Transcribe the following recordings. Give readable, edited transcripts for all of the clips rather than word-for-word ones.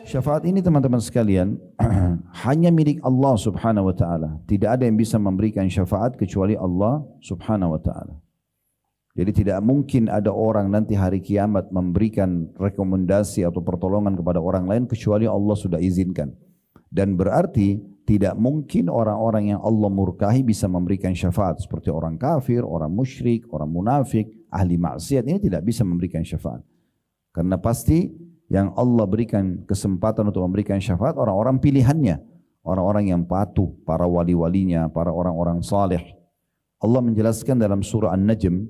Syafaat ini teman-teman sekalian hanya milik Allah subhanahu wa ta'ala. Tidak ada yang bisa memberikan syafaat kecuali Allah subhanahu wa ta'ala. Jadi tidak mungkin ada orang nanti hari kiamat memberikan rekomendasi atau pertolongan kepada orang lain kecuali Allah sudah izinkan. Dan berarti tidak mungkin orang-orang yang Allah murkahi bisa memberikan syafaat. Seperti orang kafir, orang musyrik, orang munafik, ahli maksiat ini tidak bisa memberikan syafaat. Karena pasti yang Allah berikan kesempatan untuk memberikan syafaat orang-orang pilihannya. Orang-orang yang patuh, para wali-walinya, para orang-orang saleh. Allah menjelaskan dalam surah An-Najm,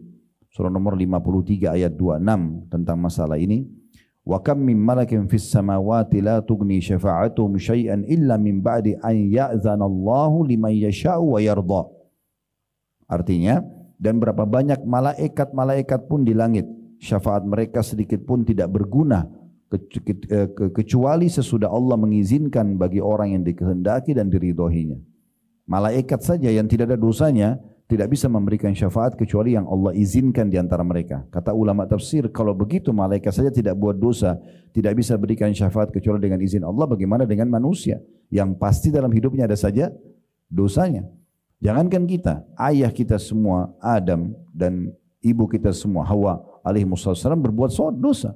surah nomor 53 ayat 26 tentang masalah ini. Wa kam min malakin fis samawati la tughni syafa'atuhum syai'an illa min ba'di an ya'zana Allahu liman yasha'u wa yarda. Artinya, dan berapa banyak malaikat-malaikat pun di langit, syafaat mereka sedikit pun tidak berguna kecuali sesudah Allah mengizinkan bagi orang yang dikehendaki dan diridhoinya. Malaikat saja yang tidak ada dosanya tidak bisa memberikan syafaat kecuali yang Allah izinkan di antara mereka. Kata ulama tafsir, kalau begitu malaikat saja tidak buat dosa, tidak bisa berikan syafaat kecuali dengan izin Allah, bagaimana dengan manusia yang pasti dalam hidupnya ada saja dosanya. Jangankan kita, ayah kita semua Adam dan ibu kita semua Hawa alaihissalam berbuat dosa,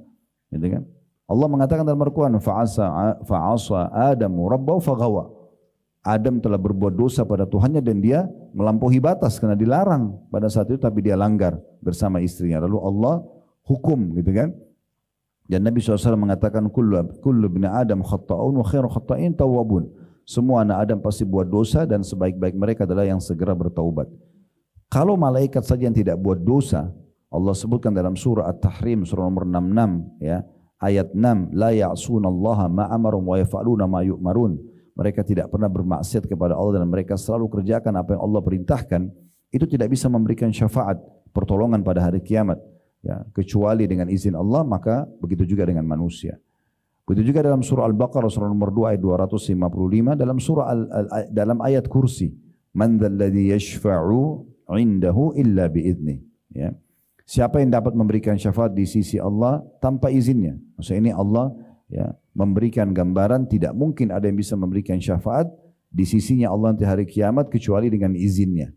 gitu kan? Allah mengatakan dalam Al-Quran, fa'asa Adamu rabbahu faghawa. Adam telah berbuat dosa pada Tuhannya dan dia melampaui batas karena dilarang pada saat itu, tapi dia langgar bersama istrinya. Lalu Allah hukum, gitu kan? Dan Nabi SAW mengatakan, kullu ibn Adam khatta'un wa khairu khatta'in tawwabun. Semua anak Adam pasti buat dosa dan sebaik-baik mereka adalah yang segera bertaubat. Kalau malaikat saja yang tidak buat dosa, Allah sebutkan dalam surah At-Tahrim, surah nomor 66, ya. Ayat 6, la ya'sunallaha ma amarum wa yaf'aluna ma yu'marun. Mereka tidak pernah bermaksiat kepada Allah dan mereka selalu kerjakan apa yang Allah perintahkan. Itu tidak bisa memberikan syafaat, pertolongan pada hari kiamat, ya, kecuali dengan izin Allah. Maka begitu juga dengan manusia. Begitu juga dalam surah Al-Baqarah surah nomor 2 ayat 255, dalam ayat kursi, man dzalladzi yashfa'u 'indahu illa bi'idnih, ya. Siapa yang dapat memberikan syafaat di sisi Allah tanpa izinnya? Maksudnya ini Allah, ya, memberikan gambaran tidak mungkin ada yang bisa memberikan syafaat di sisinya Allah nanti hari kiamat kecuali dengan izinnya.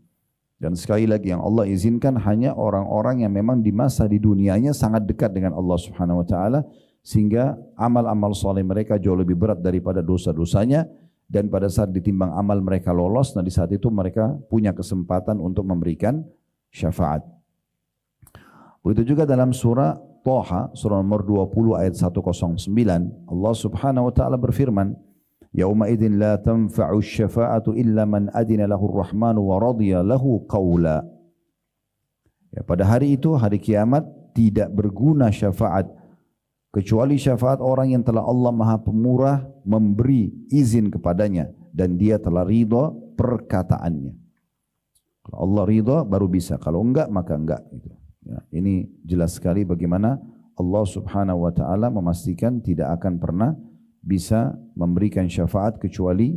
Dan sekali lagi yang Allah izinkan hanya orang-orang yang memang di masa di dunianya sangat dekat dengan Allah Subhanahu wa taala, sehingga amal-amal soleh mereka jauh lebih berat daripada dosa-dosanya, dan pada saat ditimbang amal mereka lolos, nah di saat itu mereka punya kesempatan untuk memberikan syafaat. Begitu juga dalam surah Thaha, surah nomor 20 ayat 109, Allah Subhanahu wa taala berfirman, yauma idzin la tanfa'u syafa'atu illa man adina lahu ar-rahmanu wa radiya lahu qawla. Ya, pada hari itu, hari kiamat, tidak berguna syafaat kecuali syafaat orang yang telah Allah Maha Pemurah memberi izin kepadanya dan dia telah ridha perkataannya. Kalau Allah ridha baru bisa, kalau enggak maka enggak, gitu. Ya, ini jelas sekali bagaimana Allah Subhanahu wa taala memastikan tidak akan pernah bisa memberikan syafaat kecuali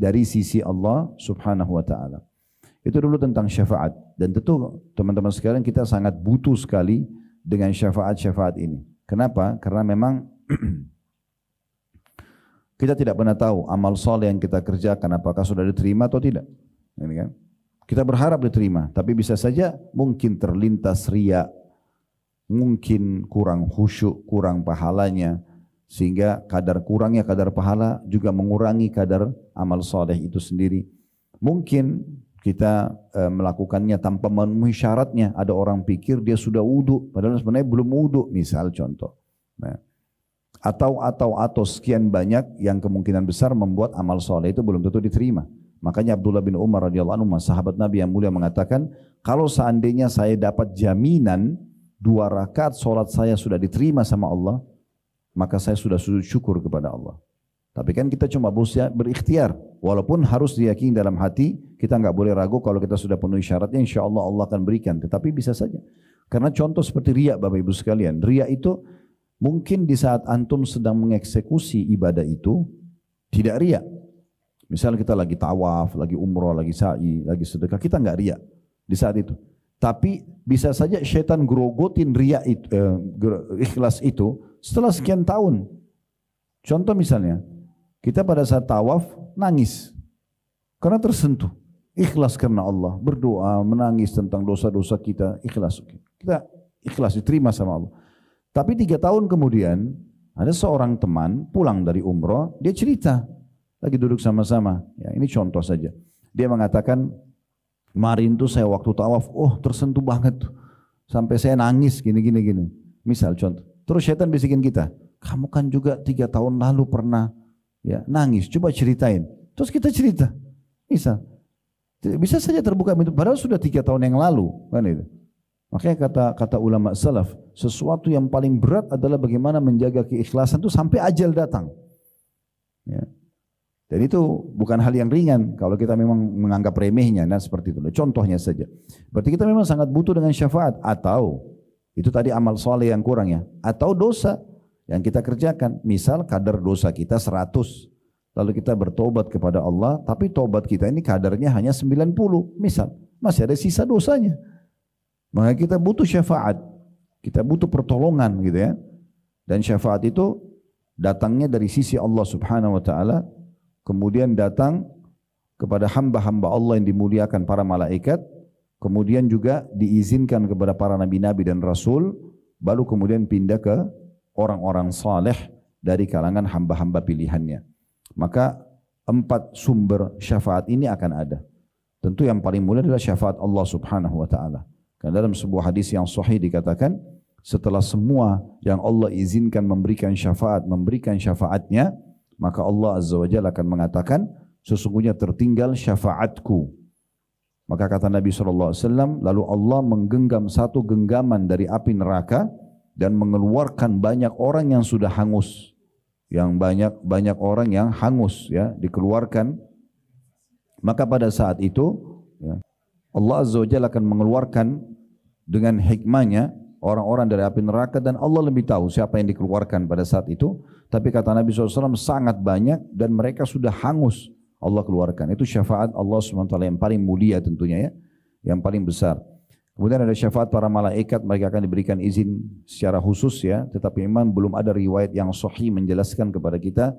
dari sisi Allah Subhanahu wa taala. Itu dulu tentang syafaat, dan tentu teman-teman sekalian kita sangat butuh sekali dengan syafaat-syafaat ini. Kenapa? Karena memang kita tidak pernah tahu amal soleh yang kita kerjakan apakah sudah diterima atau tidak. Ini kan? Kita berharap diterima, tapi bisa saja mungkin terlintas riya, mungkin kurang khusyuk, kurang pahalanya, sehingga kurangnya kadar pahala juga mengurangi kadar amal soleh itu sendiri. Mungkin kita melakukannya tanpa memenuhi syaratnya. Ada orang pikir dia sudah wudu, padahal sebenarnya belum wudu, misal contoh. Nah, atau sekian banyak yang kemungkinan besar membuat amal soleh itu belum tentu diterima. Makanya Abdullah bin Umar radhiyallahu anhu, sahabat Nabi yang mulia, mengatakan, kalau seandainya saya dapat jaminan 2 rakaat solat saya sudah diterima sama Allah, maka saya sudah sujud syukur kepada Allah. Tapi kan kita cuma berikhtiar, walaupun harus diyakini dalam hati, kita nggak boleh ragu kalau kita sudah penuhi syaratnya, insya Allah Allah akan berikan. Tetapi bisa saja, karena contoh seperti riya, Bapak Ibu sekalian, riya itu mungkin di saat antum sedang mengeksekusi ibadah itu tidak riya. Misal kita lagi tawaf, lagi umroh, lagi sa'i, lagi sedekah, kita nggak riya di saat itu. Tapi bisa saja syaitan grogotin riya itu, ikhlas itu setelah sekian tahun. Contoh misalnya, kita pada saat tawaf nangis karena tersentuh. Ikhlas karena Allah, berdoa, menangis tentang dosa-dosa kita, ikhlas. Kita ikhlas diterima sama Allah. Tapi 3 tahun kemudian ada seorang teman pulang dari umroh, dia cerita, lagi duduk sama-sama. Ya, ini contoh saja. Dia mengatakan, kemarin tuh saya waktu tawaf, tersentuh banget tuh. Sampai saya nangis gini. Misal contoh. Terus syaitan bisikin kita, kamu kan juga 3 tahun lalu pernah ya nangis, coba ceritain. Terus kita cerita. Misal. Bisa saja terbuka pintu, padahal sudah 3 tahun yang lalu. Kan itu. Makanya kata ulama salaf, sesuatu yang paling berat adalah bagaimana menjaga keikhlasan itu sampai ajal datang. Ya. Dan itu bukan hal yang ringan kalau kita memang menganggap remehnya. Nah seperti itu. Contohnya saja. Berarti kita memang sangat butuh dengan syafaat. Atau itu tadi amal soleh yang kurang ya. Atau dosa yang kita kerjakan. Misal kadar dosa kita 100. Lalu kita bertobat kepada Allah. Tapi tobat kita ini kadarnya hanya 90. Misal masih ada sisa dosanya. Maka kita butuh syafaat. Kita butuh pertolongan gitu ya. Dan syafaat itu datangnya dari sisi Allah subhanahu wa ta'ala. Kemudian datang kepada hamba-hamba Allah yang dimuliakan para malaikat, kemudian juga diizinkan kepada para nabi-nabi dan rasul, baru kemudian pindah ke orang-orang saleh dari kalangan hamba-hamba pilihannya. Maka 4 sumber syafaat ini akan ada. Tentu yang paling mulia adalah syafaat Allah subhanahu wa ta'ala. Karena dalam sebuah hadis yang sahih dikatakan, setelah semua yang Allah izinkan memberikan syafaatnya, maka Allah Azza wa Jalla akan mengatakan, sesungguhnya tertinggal syafaatku. Maka kata Nabi SAW, lalu Allah menggenggam satu genggaman dari api neraka dan mengeluarkan banyak orang yang sudah hangus. Yang banyak orang yang hangus ya, dikeluarkan. Maka pada saat itu ya, Allah Azza wa Jalla akan mengeluarkan dengan hikmahnya orang-orang dari api neraka, dan Allah lebih tahu siapa yang dikeluarkan pada saat itu. Tapi kata Nabi SAW sangat banyak dan mereka sudah hangus, Allah keluarkan. Itu syafaat Allah SWT yang paling mulia tentunya ya, yang paling besar. Kemudian ada syafaat para malaikat, mereka akan diberikan izin secara khusus ya, tetapi memang belum ada riwayat yang sahih menjelaskan kepada kita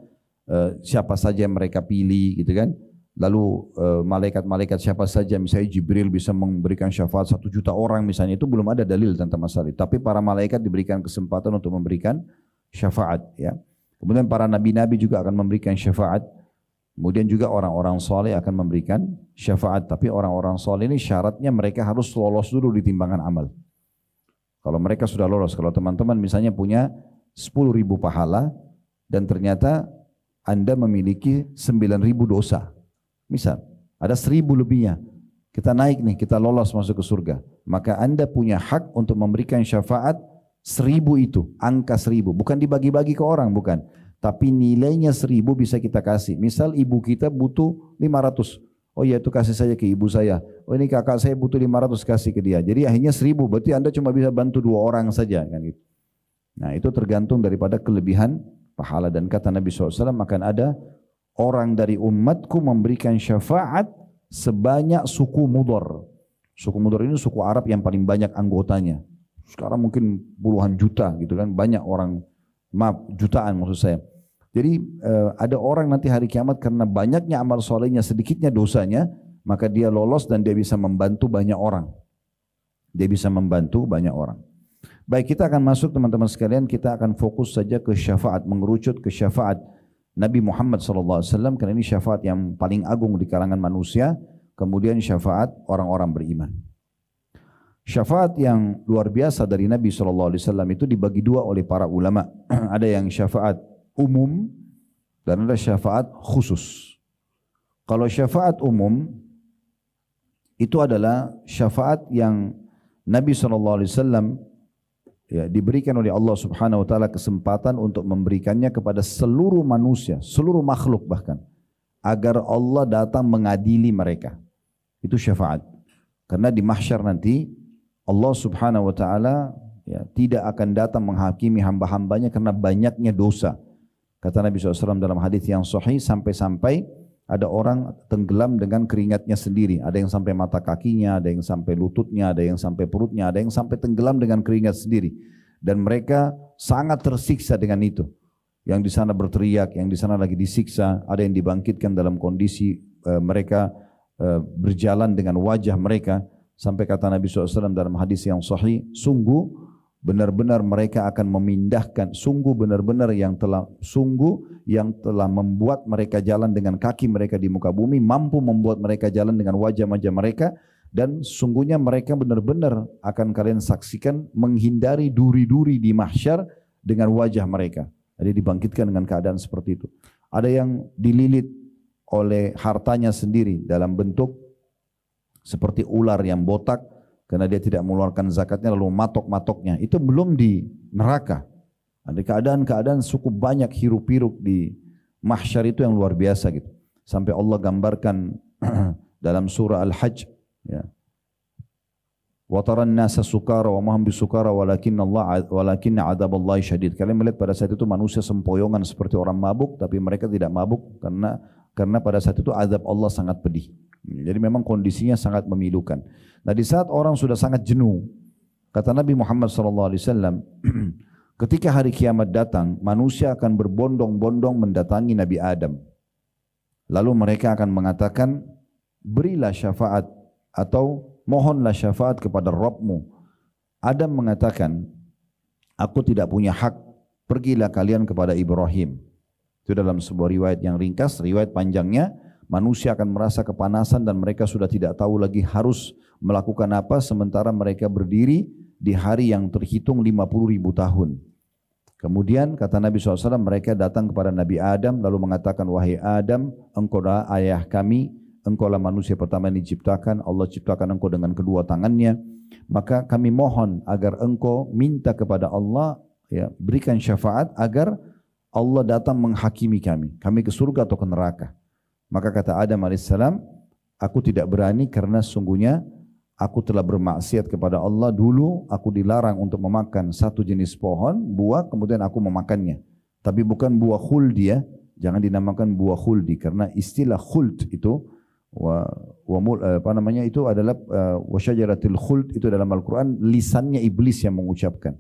siapa saja yang mereka pilih gitu kan. Lalu malaikat-malaikat siapa saja, misalnya Jibril bisa memberikan syafaat 1 juta orang misalnya, itu belum ada dalil tentang masalah itu. Tapi para malaikat diberikan kesempatan untuk memberikan syafaat ya. Kemudian para nabi-nabi juga akan memberikan syafaat. Kemudian juga orang-orang soleh akan memberikan syafaat. Tapi orang-orang soleh ini syaratnya mereka harus lolos dulu di timbangan amal. Kalau mereka sudah lolos, kalau teman-teman misalnya punya 10.000 pahala dan ternyata Anda memiliki 9.000 dosa. Misal, ada 1.000 lebihnya. Kita naik nih, kita lolos masuk ke surga. Maka Anda punya hak untuk memberikan syafaat 1.000 itu, angka 1.000. Bukan dibagi-bagi ke orang, bukan. Tapi nilainya 1.000 bisa kita kasih. Misal ibu kita butuh 500. Oh ya itu kasih saja ke ibu saya. Oh ini kakak saya butuh 500, kasih ke dia. Jadi akhirnya 1.000, berarti Anda cuma bisa bantu 2 orang saja. Kan gitu. Nah itu tergantung daripada kelebihan pahala. Dan kata Nabi SAW akan ada orang dari umatku memberikan syafaat sebanyak suku Mudhar. Suku Mudhar ini suku Arab yang paling banyak anggotanya. Sekarang mungkin puluhan juta gitu kan, banyak orang, maaf jutaan maksud saya. Jadi ada orang nanti hari kiamat karena banyaknya amal solehnya, sedikitnya dosanya, maka dia lolos dan dia bisa membantu banyak orang. Dia bisa membantu banyak orang. Baik, kita akan masuk teman-teman sekalian, kita akan fokus saja ke syafaat, mengerucut ke syafaat Nabi Muhammad SAW, karena ini syafaat yang paling agung di kalangan manusia. Kemudian syafaat orang-orang beriman. Syafaat yang luar biasa dari Nabi SAW itu dibagi 2 oleh para ulama. Ada yang syafaat umum dan ada syafaat khusus. Kalau syafaat umum itu adalah syafaat yang Nabi SAW ya, diberikan oleh Allah Subhanahu wa taala kesempatan untuk memberikannya kepada seluruh manusia, seluruh makhluk bahkan, agar Allah datang mengadili mereka. Itu syafaat. Karena di mahsyar nanti Allah Subhanahu wa taala ya, tidak akan datang menghakimi hamba-hambanya karena banyaknya dosa. Kata Nabi SAW dalam hadis yang sahih, sampai-sampai ada orang tenggelam dengan keringatnya sendiri. Ada yang sampai mata kakinya, ada yang sampai lututnya, ada yang sampai perutnya, ada yang sampai tenggelam dengan keringat sendiri. Dan mereka sangat tersiksa dengan itu. yang di sana berteriak, yang di sana lagi disiksa, ada yang dibangkitkan dalam kondisi mereka berjalan dengan wajah mereka, sampai kata Nabi SAW dalam hadis yang sahih, sungguh benar-benar mereka akan memindahkan, sungguh yang telah membuat mereka jalan dengan kaki mereka di muka bumi, mampu membuat mereka jalan dengan wajah-wajah mereka, dan sungguhnya mereka benar-benar akan kalian saksikan menghindari duri-duri di mahsyar dengan wajah mereka. Jadi dibangkitkan dengan keadaan seperti itu. Ada yang dililit oleh hartanya sendiri dalam bentuk seperti ular yang botak karena dia tidak mengeluarkan zakatnya lalu matok-matoknya. Itu belum di neraka. Ada keadaan-keadaan cukup banyak hiruk-pikuk di mahsyar itu yang luar biasa gitu. Sampai Allah gambarkan dalam surah Al-Hajj, ya. Wa taran nasa sukara wa ma hum bisukara walakinna adzaballahi syadid. Kalian melihat pada saat itu manusia sempoyongan seperti orang mabuk, tapi mereka tidak mabuk karena pada saat itu azab Allah sangat pedih. Jadi memang kondisinya sangat memilukan. Nah, di saat orang sudah sangat jenuh, kata Nabi Muhammad SAW, ketika hari kiamat datang, manusia akan berbondong-bondong mendatangi Nabi Adam. Lalu mereka akan mengatakan, berilah syafaat atau mohonlah syafaat kepada Rabbmu. Adam mengatakan, aku tidak punya hak, pergilah kalian kepada Ibrahim. Itu dalam sebuah riwayat yang ringkas. Riwayat panjangnya, manusia akan merasa kepanasan dan mereka sudah tidak tahu lagi harus melakukan apa sementara mereka berdiri di hari yang terhitung 50.000 tahun. Kemudian kata Nabi SAW, mereka datang kepada Nabi Adam lalu mengatakan, wahai Adam, engkau adalah ayah kami, engkau adalah manusia pertama yang diciptakan, Allah ciptakan engkau dengan kedua tangannya, maka kami mohon agar engkau minta kepada Allah, ya, berikan syafaat agar Allah datang menghakimi kami ke surga atau ke neraka. Maka kata Adam AS, aku tidak berani karena sungguhnya aku telah bermaksiat kepada Allah. Dulu aku dilarang untuk memakan satu jenis pohon, buah, kemudian aku memakannya. Tapi bukan buah khuldi, ya. Jangan dinamakan buah khuldi karena istilah khuld itu itu adalah wasyajaratil khuld itu dalam Al-Quran lisannya iblis yang mengucapkan.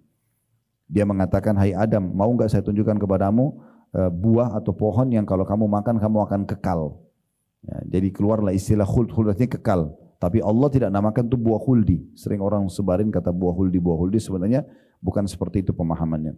Dia mengatakan, hai Adam, mau enggak saya tunjukkan kepadamu buah atau pohon yang kalau kamu makan kamu akan kekal. Ya, jadi keluarlah istilah khuld, khuld artinya kekal. Tapi Allah tidak namakan itu buah khuldi. Sering orang sebarin kata buah khuldi, sebenarnya bukan seperti itu pemahamannya.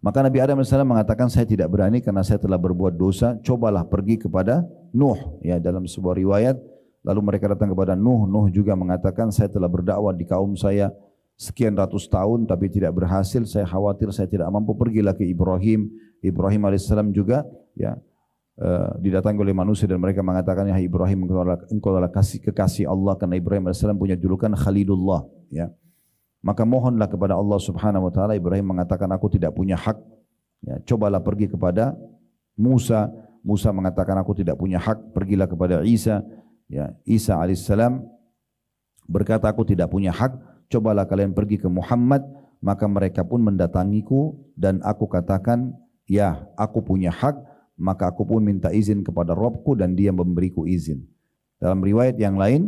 Maka Nabi Adam AS mengatakan, saya tidak berani karena saya telah berbuat dosa, cobalah pergi kepada Nuh. Ya, dalam sebuah riwayat, lalu mereka datang kepada Nuh. Nuh juga mengatakan, saya telah berdakwah di kaum saya sekian ratus tahun tapi tidak berhasil, saya khawatir saya tidak mampu, pergilah ke Ibrahim. Ibrahim AS juga, ya, didatangi oleh manusia dan mereka mengatakan, ya Ibrahim, engkau adalah kekasih Allah, karena Ibrahim AS punya julukan Khalilullah, ya. Maka mohonlah kepada Allah Subhanahu wa taala. Ibrahim mengatakan, aku tidak punya hak, ya, cobalah pergi kepada Musa. Musa mengatakan, aku tidak punya hak, pergilah kepada Isa. Ya, Isa alaihissalam berkata, aku tidak punya hak, cobalah kalian pergi ke Muhammad. Maka mereka pun mendatangiku dan aku katakan, ya aku punya hak, maka aku pun minta izin kepada Rabbku dan dia memberiku izin. Dalam riwayat yang lain,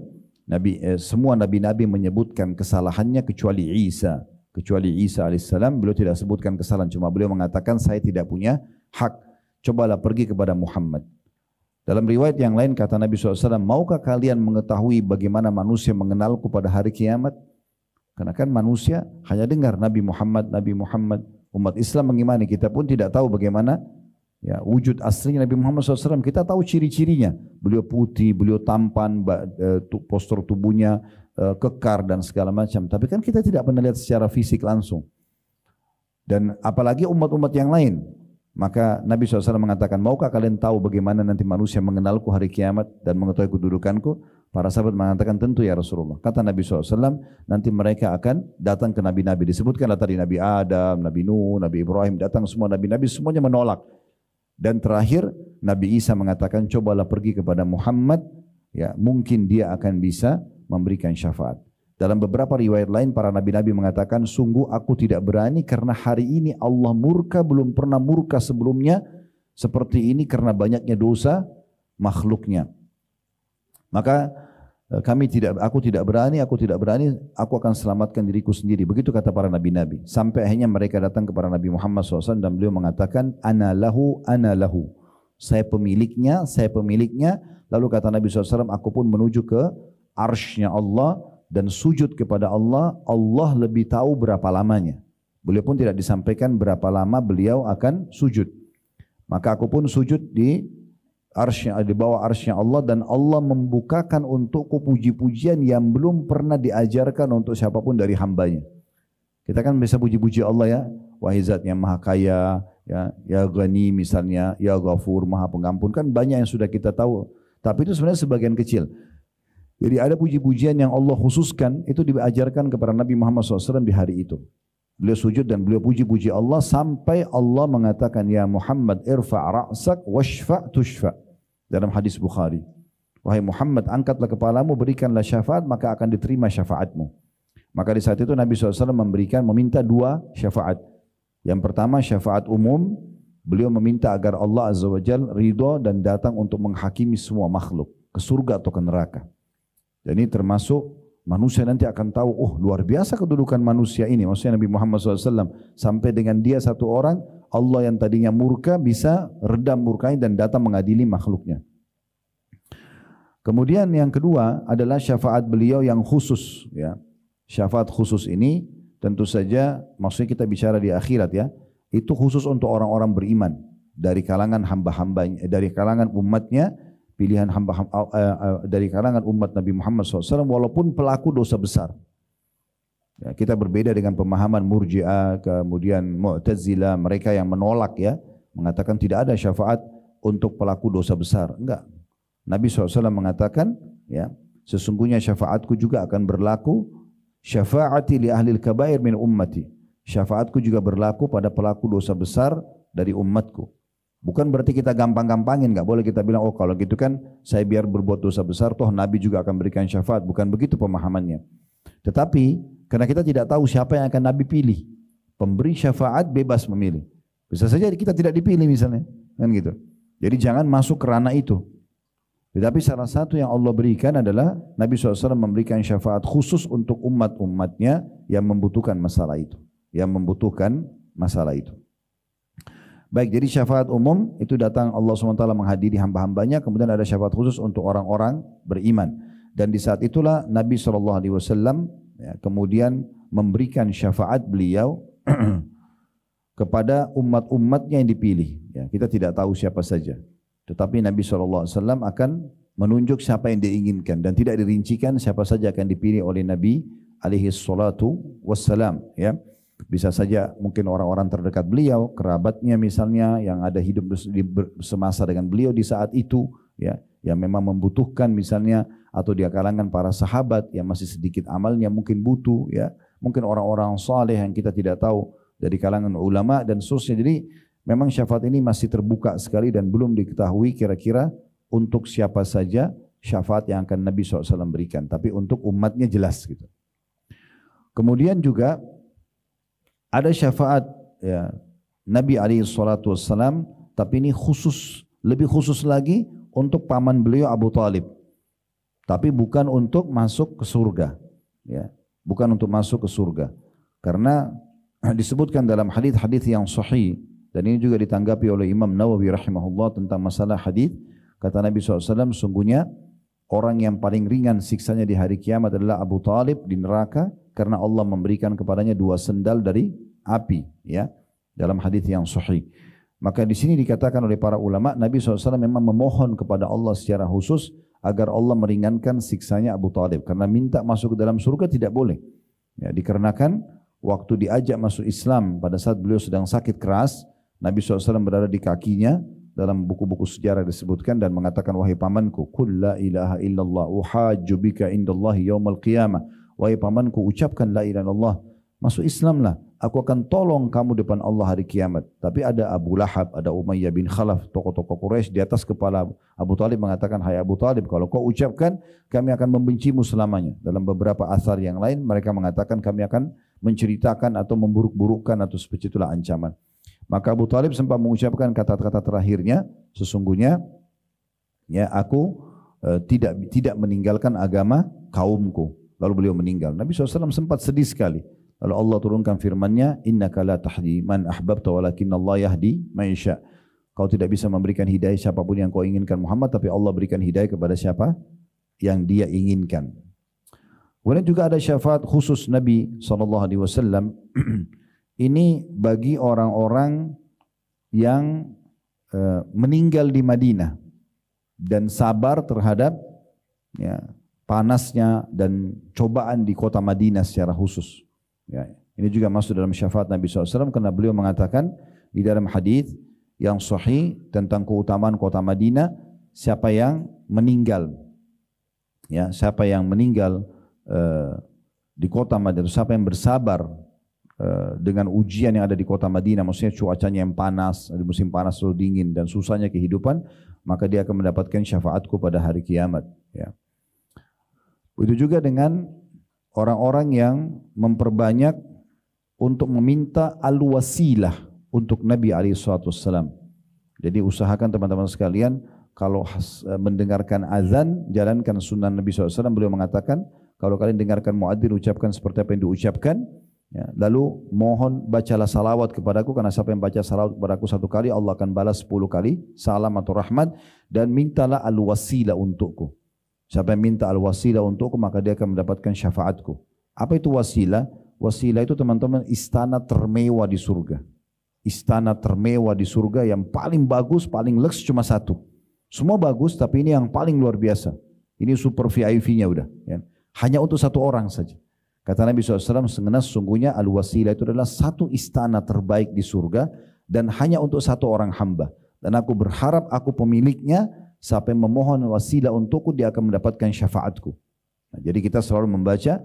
semua nabi-nabi menyebutkan kesalahannya kecuali Isa. Kecuali Isa alaihissalam, beliau tidak sebutkan kesalahan, cuma beliau mengatakan, saya tidak punya hak, cobalah pergi kepada Muhammad. Dalam riwayat yang lain kata Nabi SAW, maukah kalian mengetahui bagaimana manusia mengenalku pada hari kiamat? Karena kan manusia hanya dengar Nabi Muhammad, umat Islam mengimani, kita pun tidak tahu bagaimana, ya, wujud aslinya Nabi Muhammad SAW. Kita tahu ciri-cirinya, beliau putih, beliau tampan, postur tubuhnya kekar dan segala macam. Tapi kan kita tidak pernah lihat secara fisik langsung. Dan apalagi umat-umat yang lain. Maka Nabi SAW mengatakan, maukah kalian tahu bagaimana nanti manusia mengenalku hari kiamat dan mengetahui kedudukanku? Para sahabat mengatakan, tentu ya Rasulullah. Kata Nabi SAW, nanti mereka akan datang ke nabi-nabi. Disebutkanlah tadi Nabi Adam, Nabi Nuh, Nabi Ibrahim, datang semua nabi-nabi, semuanya menolak. Dan terakhir Nabi Isa mengatakan, cobalah pergi kepada Muhammad, ya, mungkin dia akan bisa memberikan syafaat. Dalam beberapa riwayat lain para nabi-nabi mengatakan, sungguh aku tidak berani karena hari ini Allah murka, belum pernah murka sebelumnya seperti ini karena banyaknya dosa makhluknya. Maka aku tidak berani, aku akan selamatkan diriku sendiri. Begitu kata para nabi-nabi. Sampai akhirnya mereka datang kepada Nabi Muhammad SAW dan beliau mengatakan, ana lahu, ana lahu. Saya pemiliknya, saya pemiliknya. Lalu kata Nabi SAW, aku pun menuju ke arsy-Nya Allah dan sujud kepada Allah. Allah lebih tahu berapa lamanya. Beliau pun tidak disampaikan berapa lama beliau akan sujud. Maka aku pun sujud di bawah arsy-Nya Allah dan Allah membukakan untukku puji-pujian yang belum pernah diajarkan untuk siapapun dari hambanya. Kita kan bisa puji-puji Allah ya, wahai zat yang maha kaya, ya Ghani misalnya, ya Ghafur, maha pengampun, kan banyak yang sudah kita tahu. Tapi itu sebenarnya sebagian kecil. Jadi ada puji-pujian yang Allah khususkan, itu diajarkan kepada Nabi Muhammad SAW di hari itu. Beliau sujud dan beliau puji-puji Allah sampai Allah mengatakan, ya Muhammad irfa' ra'sak washfa' tushfa'. Dalam hadis Bukhari, wahai Muhammad, angkatlah kepalamu, berikanlah syafaat, maka akan diterima syafaatmu. Maka di saat itu Nabi SAW meminta dua syafaat. Yang pertama syafaat umum, beliau meminta agar Allah Azza wa Jalla ridho dan datang untuk menghakimi semua makhluk ke surga atau ke neraka. Dan ini termasuk manusia nanti akan tahu, oh luar biasa kedudukan manusia ini. Maksudnya Nabi Muhammad SAW sampai dengan dia satu orang, Allah yang tadinya murka bisa redam murkanya dan datang mengadili makhluknya. Kemudian yang kedua adalah syafaat beliau yang khusus. Ya. Syafaat khusus ini tentu saja maksudnya kita bicara di akhirat ya. Itu khusus untuk orang-orang beriman dari kalangan hamba-hambanya, dari kalangan umatnya, pilihan dari kalangan umat Nabi Muhammad SAW walaupun pelaku dosa besar. Ya, kita berbeda dengan pemahaman Murji'ah, kemudian Mu'tazilah, mereka yang menolak ya, mengatakan tidak ada syafaat untuk pelaku dosa besar. Enggak. Nabi SAW mengatakan, ya, sesungguhnya syafaatku juga akan berlaku, syafaati li ahlil kabair min ummati. Syafaatku juga berlaku pada pelaku dosa besar dari umatku. Bukan berarti kita gampang-gampangin, enggak boleh kita bilang, oh kalau gitu kan saya biar berbuat dosa besar, toh Nabi juga akan berikan syafaat. Bukan begitu pemahamannya. Tetapi karena kita tidak tahu siapa yang akan Nabi pilih, pemberi syafaat bebas memilih. Bisa saja kita tidak dipilih misalnya, kan gitu. Jadi jangan masuk ke ranah itu. Tetapi salah satu yang Allah berikan adalah Nabi SAW memberikan syafaat khusus untuk umat-umatnya yang membutuhkan masalah itu, Baik, jadi syafaat umum itu datang Allah SWT menghadiri hamba-hambanya, kemudian ada syafaat khusus untuk orang-orang beriman. Dan di saat itulah Nabi SAW ya, kemudian memberikan syafaat beliau kepada umat-umatnya yang dipilih. Ya, kita tidak tahu siapa saja. Tetapi Nabi SAW akan menunjuk siapa yang diinginkan dan tidak dirincikan siapa saja akan dipilih oleh Nabi SAW. Ya. Bisa saja mungkin orang-orang terdekat beliau, kerabatnya misalnya yang ada hidup semasa dengan beliau di saat itu, ya, yang memang membutuhkan misalnya, atau di kalangan para sahabat yang masih sedikit amalnya mungkin butuh, ya, mungkin orang-orang saleh yang kita tidak tahu dari kalangan ulama dan seterusnya. Jadi memang syafaat ini masih terbuka sekali dan belum diketahui kira-kira untuk siapa saja syafaat yang akan Nabi SAW berikan, tapi untuk umatnya jelas gitu. Kemudian juga ada syafaat ya, Nabi SAW, tapi ini khusus, lebih khusus lagi untuk paman beliau Abu Talib. Tapi bukan untuk masuk ke surga, ya, bukan untuk masuk ke surga, karena disebutkan dalam hadis-hadis yang sahih dan ini juga ditanggapi oleh Imam Nawawi rahimahullah tentang masalah hadis. Kata Nabi SAW, sungguhnya orang yang paling ringan siksanya di hari kiamat adalah Abu Talib di neraka karena Allah memberikan kepadanya 2 sendal dari api, ya, dalam hadis yang sahih. Maka di sini dikatakan oleh para ulama, Nabi SAW memang memohon kepada Allah secara khusus agar Allah meringankan siksanya Abu Talib, karena minta masuk ke dalam surga tidak boleh. Ya, dikarenakan waktu diajak masuk Islam pada saat beliau sedang sakit keras, Nabi SAW berada di kakinya, dalam buku-buku sejarah disebutkan dan mengatakan, wahai pamanku, qul la ilaha illallah uhajju bika indallahi yaumal qiyamah. Wahai pamanku, ucapkan la ilaha illallah, masuk Islamlah, aku akan tolong kamu depan Allah hari kiamat. Tapi ada Abu Lahab, ada Umayyah bin Khalaf, tokoh-tokoh Quraisy di atas kepala Abu Talib mengatakan, hai Abu Talib, kalau kau ucapkan, kami akan membencimu selamanya. Dalam beberapa asar yang lain, mereka mengatakan kami akan menceritakan atau memburuk-burukkan atau seperti itulah ancaman. Maka Abu Talib sempat mengucapkan kata-kata terakhirnya, sesungguhnya ya aku tidak meninggalkan agama kaumku. Lalu beliau meninggal. Nabi SAW sempat sedih sekali. Lalu Allah turunkan firman-Nya, innaka la tahdi man ahbabta walakinna Allah yahdi man yasha. Kau tidak bisa memberikan hidayah siapapun yang kau inginkan Muhammad, tapi Allah berikan hidayah kepada siapa yang Dia inginkan. Kemudian juga ada syafaat khusus Nabi SAW. Ini bagi orang-orang yang meninggal di Madinah dan sabar terhadap ya, panasnya dan cobaan di kota Madinah secara khusus. Ya, ini juga masuk dalam syafaat Nabi SAW karena beliau mengatakan di dalam hadis yang sahih tentang keutamaan kota Madinah, siapa yang meninggal, ya, siapa yang meninggal di kota Madinah, siapa yang bersabar dengan ujian yang ada di kota Madinah, maksudnya cuacanya yang panas, di musim panas selalu dingin dan susahnya kehidupan, maka dia akan mendapatkan syafaatku pada hari kiamat. Ya. Begitu juga dengan orang-orang yang memperbanyak untuk meminta al-wasilah untuk Nabi SAW. Jadi usahakan teman-teman sekalian, kalau mendengarkan azan, jalankan sunnah Nabi SAW. Beliau mengatakan, kalau kalian dengarkan muadzin ucapkan seperti apa yang diucapkan, ya, lalu mohon bacalah salawat kepadaku, karena siapa yang baca salawat kepadaku 1 kali, Allah akan balas 10 kali salam atau rahmat, dan mintalah al-wasilah untukku. Siapa yang minta al-wasilah untukku, maka dia akan mendapatkan syafaatku. Apa itu wasilah? Wasilah itu teman-teman istana termewah di surga. Istana termewah di surga yang paling bagus, paling leks cuma satu. Semua bagus, tapi ini yang paling luar biasa. Ini super VIP-nya udah. Ya. Hanya untuk satu orang saja. Kata Nabi SAW, sesungguhnya al-wasilah itu adalah satu istana terbaik di surga dan hanya untuk satu orang hamba. Dan aku berharap aku pemiliknya. Siapa yang memohon wasilah untukku, dia akan mendapatkan syafaatku. Nah, jadi kita selalu membaca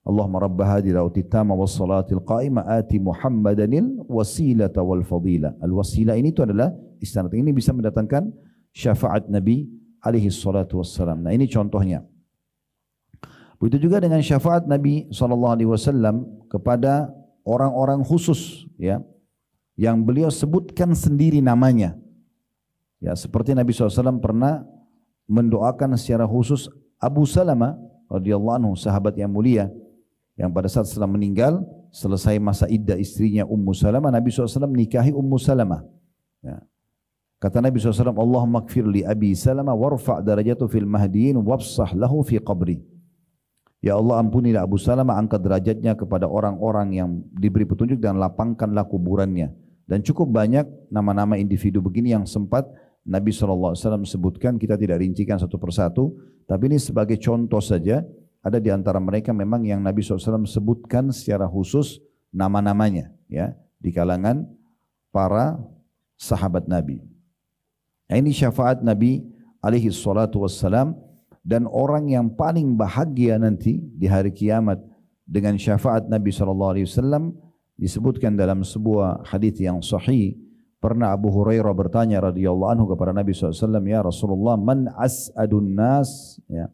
Allahumma rabba hadhihi al-titama was-salatil qa'imah ati Muhammadanil wasilata wal fadila. Al-wasilah ini itu adalah istana. Ini bisa mendatangkan syafaat Nabi alaihi salatu wassalam. Nah, ini contohnya. Begitu juga dengan syafaat Nabi SAW kepada orang-orang khusus, ya, yang beliau sebutkan sendiri namanya. Ya, seperti Nabi SAW pernah mendoakan secara khusus Abu Salamah radhiyallahu anhu, sahabat yang mulia, yang pada saat setelah meninggal, selesai masa iddah istrinya Ummu Salamah, Nabi SAW menikahi Ummu Salamah. Ya. Kata Nabi SAW, Allahumma gfir li Abi Salamah warfa' darajatu fil mahdiin wafsah lahu fi qabri. Ya Allah, ampunilah Abu Salamah, angkat derajatnya kepada orang-orang yang diberi petunjuk dan lapangkanlah kuburannya. Dan cukup banyak nama-nama individu begini yang sempat Nabi SAW sebutkan, kita tidak rincikan satu persatu, tapi ini sebagai contoh saja. Ada di antara mereka memang yang Nabi SAW sebutkan secara khusus nama-namanya, ya, di kalangan para sahabat Nabi. Nah, ini syafaat Nabi alaihi salatu wassalam, dan orang yang paling bahagia nanti di hari kiamat dengan syafaat Nabi SAW disebutkan dalam sebuah hadis yang sahih. Pernah Abu Hurairah bertanya radhiyallahu anhu kepada Nabi SAW, ya Rasulullah, man as'adun nas, ya,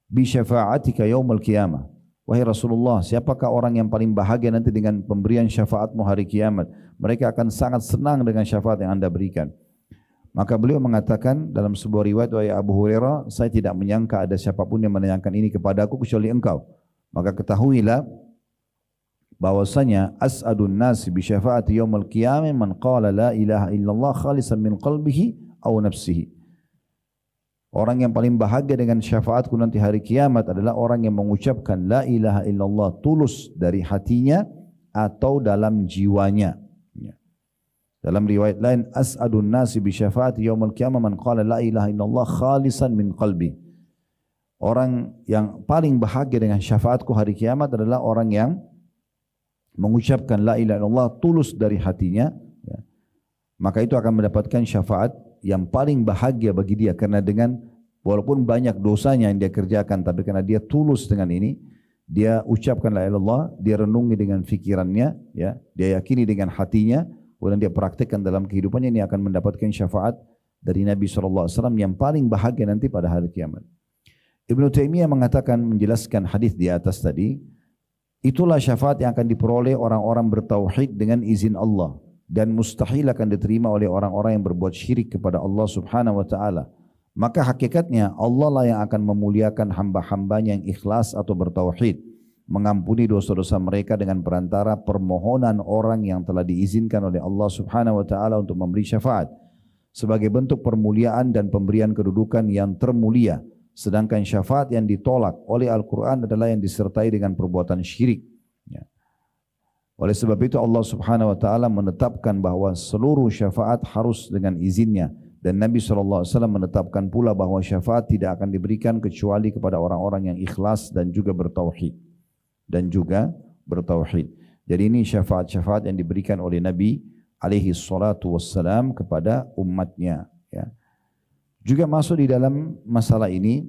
bi syafa'atika yaumul qiyamah. Wahai Rasulullah, siapakah orang yang paling bahagia nanti dengan pemberian syafaatmu hari kiamat? Mereka akan sangat senang dengan syafaat yang anda berikan. Maka beliau mengatakan dalam sebuah riwayat, wahai Abu Hurairah, saya tidak menyangka ada siapapun yang menanyakan ini kepadaku kecuali engkau. Maka ketahuilah bahwasanya as'adun nasi bi syafaati yaumil qiyamah man qala la ilaha illallah khalisan min qalbihi aw nafsihi. Orang yang paling bahagia dengan syafaatku nanti hari kiamat adalah orang yang mengucapkan la ilaha illallah tulus dari hatinya atau dalam jiwanya. Dalam riwayat lain, as'adun nasi bi syafaati yaumil qiyamah man qala la ilaha illallah khalisan min qalbi. Orang yang paling bahagia dengan syafaatku hari kiamat adalah orang yang mengucapkan la ilaha illallah tulus dari hatinya, ya, maka itu akan mendapatkan syafaat yang paling bahagia bagi dia, karena dengan walaupun banyak dosanya yang dia kerjakan, tapi karena dia tulus dengan ini, dia ucapkan la ilaha illallah, dia renungi dengan fikirannya, ya, dia yakini dengan hatinya, kemudian dia praktikkan dalam kehidupannya, ini akan mendapatkan syafaat dari Nabi SAW yang paling bahagia nanti pada hari kiamat. Ibnu Taimiyah mengatakan, menjelaskan hadis di atas tadi, itulah syafaat yang akan diperoleh orang-orang bertauhid dengan izin Allah, dan mustahil akan diterima oleh orang-orang yang berbuat syirik kepada Allah Subhanahu wa taala. Maka hakikatnya Allah lah yang akan memuliakan hamba-hambanya yang ikhlas atau bertauhid, mengampuni dosa-dosa mereka dengan perantara permohonan orang yang telah diizinkan oleh Allah Subhanahu wa taala untuk memberi syafaat sebagai bentuk permuliaan dan pemberian kedudukan yang termulia. Sedangkan syafaat yang ditolak oleh Al-Quran adalah yang disertai dengan perbuatan syirik. Ya. Oleh sebab itu Allah Subhanahu wa taala menetapkan bahwa seluruh syafaat harus dengan izinnya. Dan Nabi SAW menetapkan pula bahawa syafaat tidak akan diberikan kecuali kepada orang-orang yang ikhlas dan juga bertauhid. Jadi ini syafaat-syafaat yang diberikan oleh Nabi alaihi salatu wassalam kepada umatnya. Ya. Juga masuk di dalam masalah ini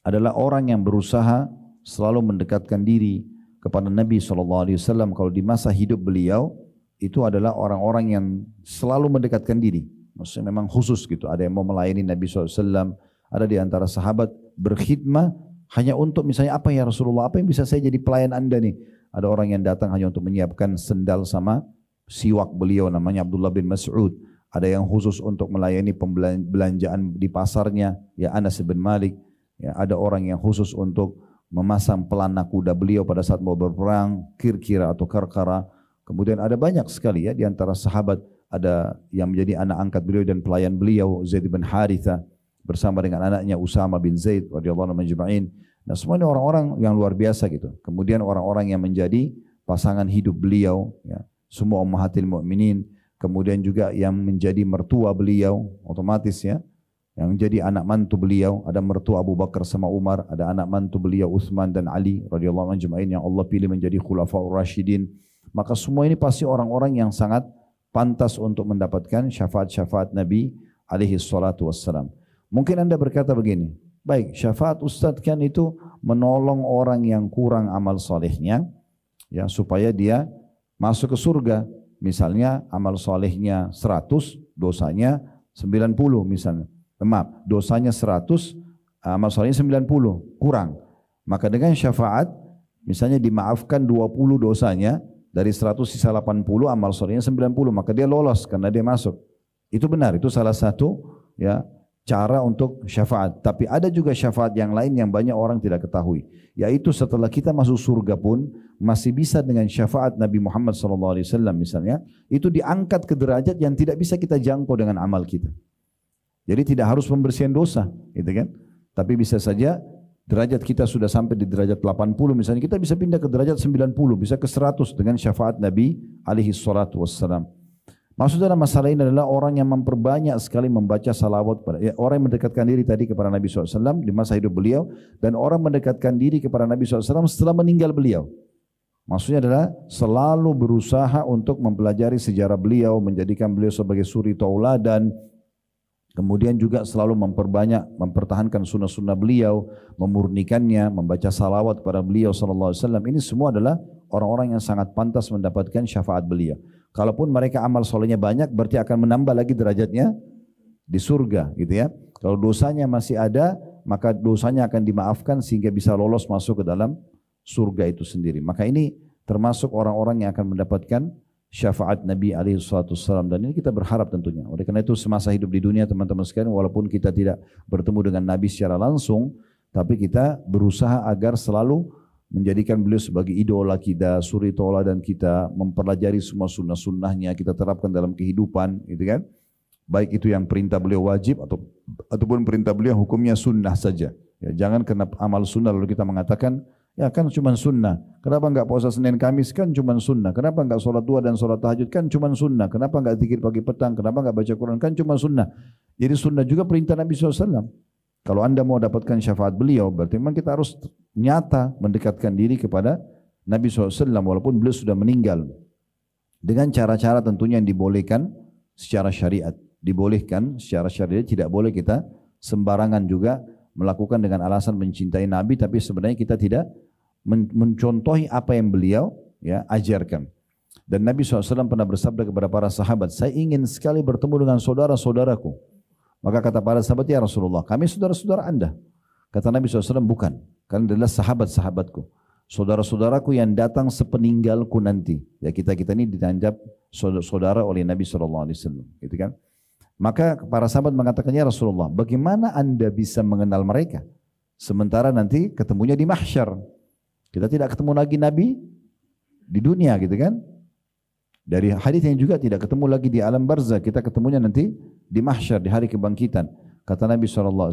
adalah orang yang berusaha selalu mendekatkan diri kepada Nabi SAW. Kalau di masa hidup beliau, itu adalah orang-orang yang selalu mendekatkan diri. Maksudnya memang khusus gitu. Ada yang mau melayani Nabi SAW. Ada di antara sahabat berkhidmah hanya untuk misalnya apa ya Rasulullah, apa yang bisa saya jadi pelayan anda nih. Ada orang yang datang hanya untuk menyiapkan sendal sama siwak beliau namanya Abdullah bin Mas'ud. Ada yang khusus untuk melayani pembelanjaan di pasarnya, ya Anas bin Malik. Ya, ada orang yang khusus untuk memasang pelana kuda beliau pada saat mau berperang, Kirkira atau Karkara. Kemudian ada banyak sekali ya di antara sahabat. Ada yang menjadi anak angkat beliau dan pelayan beliau Zaid bin Haritha bersama dengan anaknya Usama bin Zaid radhiyallahu anhu majma'in. Nah, semua ini orang-orang yang luar biasa gitu. Kemudian orang-orang yang menjadi pasangan hidup beliau, ya, semua ummahatil mukminin. Kemudian juga yang menjadi mertua beliau, otomatis ya, yang menjadi anak mantu beliau. Ada mertua Abu Bakar sama Umar, ada anak mantu beliau Utsman dan Ali radhiyallahu anhu majma'in yang Allah pilih menjadi khulafaur rasyidin. Maka semua ini pasti orang-orang yang sangat pantas untuk mendapatkan syafaat-syafaat Nabi alaihi salatu wassalam. Mungkin anda berkata begini, baik syafaat Ustaz kan itu menolong orang yang kurang amal solehnya, ya, supaya dia masuk ke surga. Misalnya amal solehnya 100, dosanya 90 misalnya. Maaf, dosanya 100, amal solehnya 90, kurang. Maka dengan syafaat, misalnya dimaafkan 20 dosanya, dari 100 sisa 80, amal solehnya 90, maka dia lolos karena dia masuk. Itu benar, itu salah satu ya cara untuk syafaat. Tapi ada juga syafaat yang lain yang banyak orang tidak ketahui, yaitu setelah kita masuk surga pun masih bisa dengan syafaat Nabi Muhammad SAW misalnya, itu diangkat ke derajat yang tidak bisa kita jangkau dengan amal kita. Jadi tidak harus pembersihan dosa, gitu kan? Tapi bisa saja derajat kita sudah sampai di derajat 80 misalnya, kita bisa pindah ke derajat 90, bisa ke 100 dengan syafaat Nabi alaihi salatu wassalam. Maksud dalam masalah ini adalah orang yang memperbanyak sekali membaca salawat, orang yang mendekatkan diri tadi kepada Nabi SAW di masa hidup beliau, dan orang mendekatkan diri kepada Nabi SAW setelah meninggal beliau. Maksudnya adalah selalu berusaha untuk mempelajari sejarah beliau, menjadikan beliau sebagai suri tauladan. Kemudian juga selalu mempertahankan sunnah-sunnah beliau, memurnikannya, membaca salawat kepada beliau sallallahu alaihi wasallam. Ini semua adalah orang-orang yang sangat pantas mendapatkan syafaat beliau. Kalaupun mereka amal solehnya banyak, berarti akan menambah lagi derajatnya di surga, gitu ya. Kalau dosanya masih ada, maka dosanya akan dimaafkan sehingga bisa lolos masuk ke dalam surga itu sendiri. Maka ini termasuk orang-orang yang akan mendapatkan syafaat Nabi alaihi salatu wassalam, dan ini kita berharap tentunya. Oleh karena itu semasa hidup di dunia teman-teman sekalian, walaupun kita tidak bertemu dengan Nabi secara langsung, tapi kita berusaha agar selalu menjadikan beliau sebagai idola kita, suri tauladan kita, mempelajari semua sunnah-sunnahnya, kita terapkan dalam kehidupan, gitu kan? Baik itu yang perintah beliau wajib ataupun perintah beliau hukumnya sunnah saja. Ya, jangan kena amal sunnah lalu kita mengatakan, ya kan cuma sunnah. Kenapa enggak puasa Senin Kamis kan cuma sunnah. Kenapa enggak sholat duha dan sholat tahajud kan cuma sunnah. Kenapa enggak zikir pagi petang. Kenapa enggak baca Quran kan cuma sunnah. Jadi sunnah juga perintah Nabi SAW. Kalau anda mau dapatkan syafaat beliau, berarti memang kita harus nyata mendekatkan diri kepada Nabi SAW walaupun beliau sudah meninggal. Dengan cara-cara tentunya yang dibolehkan secara syariat. Dibolehkan secara syariat, tidak boleh kita sembarangan juga melakukan dengan alasan mencintai Nabi, tapi sebenarnya kita tidak mencontohi apa yang beliau ya ajarkan. Dan Nabi SAW pernah bersabda kepada para sahabat, saya ingin sekali bertemu dengan saudara-saudaraku. Maka kata para sahabat, ya Rasulullah, kami saudara-saudara anda. Kata Nabi SAW, bukan, kalian adalah sahabat-sahabatku. Saudara-saudaraku yang datang sepeninggalku nanti. Ya kita ini dianggap saudara oleh Nabi SAW. Gitu kan? Maka para sahabat mengatakan, ya Rasulullah, bagaimana Anda bisa mengenal mereka? Sementara nanti ketemunya di mahsyar. Kita tidak ketemu lagi Nabi di dunia gitu kan. Dari hadis yang juga tidak ketemu lagi di alam barzah, kita ketemunya nanti di mahsyar, di hari kebangkitan. Kata Nabi SAW,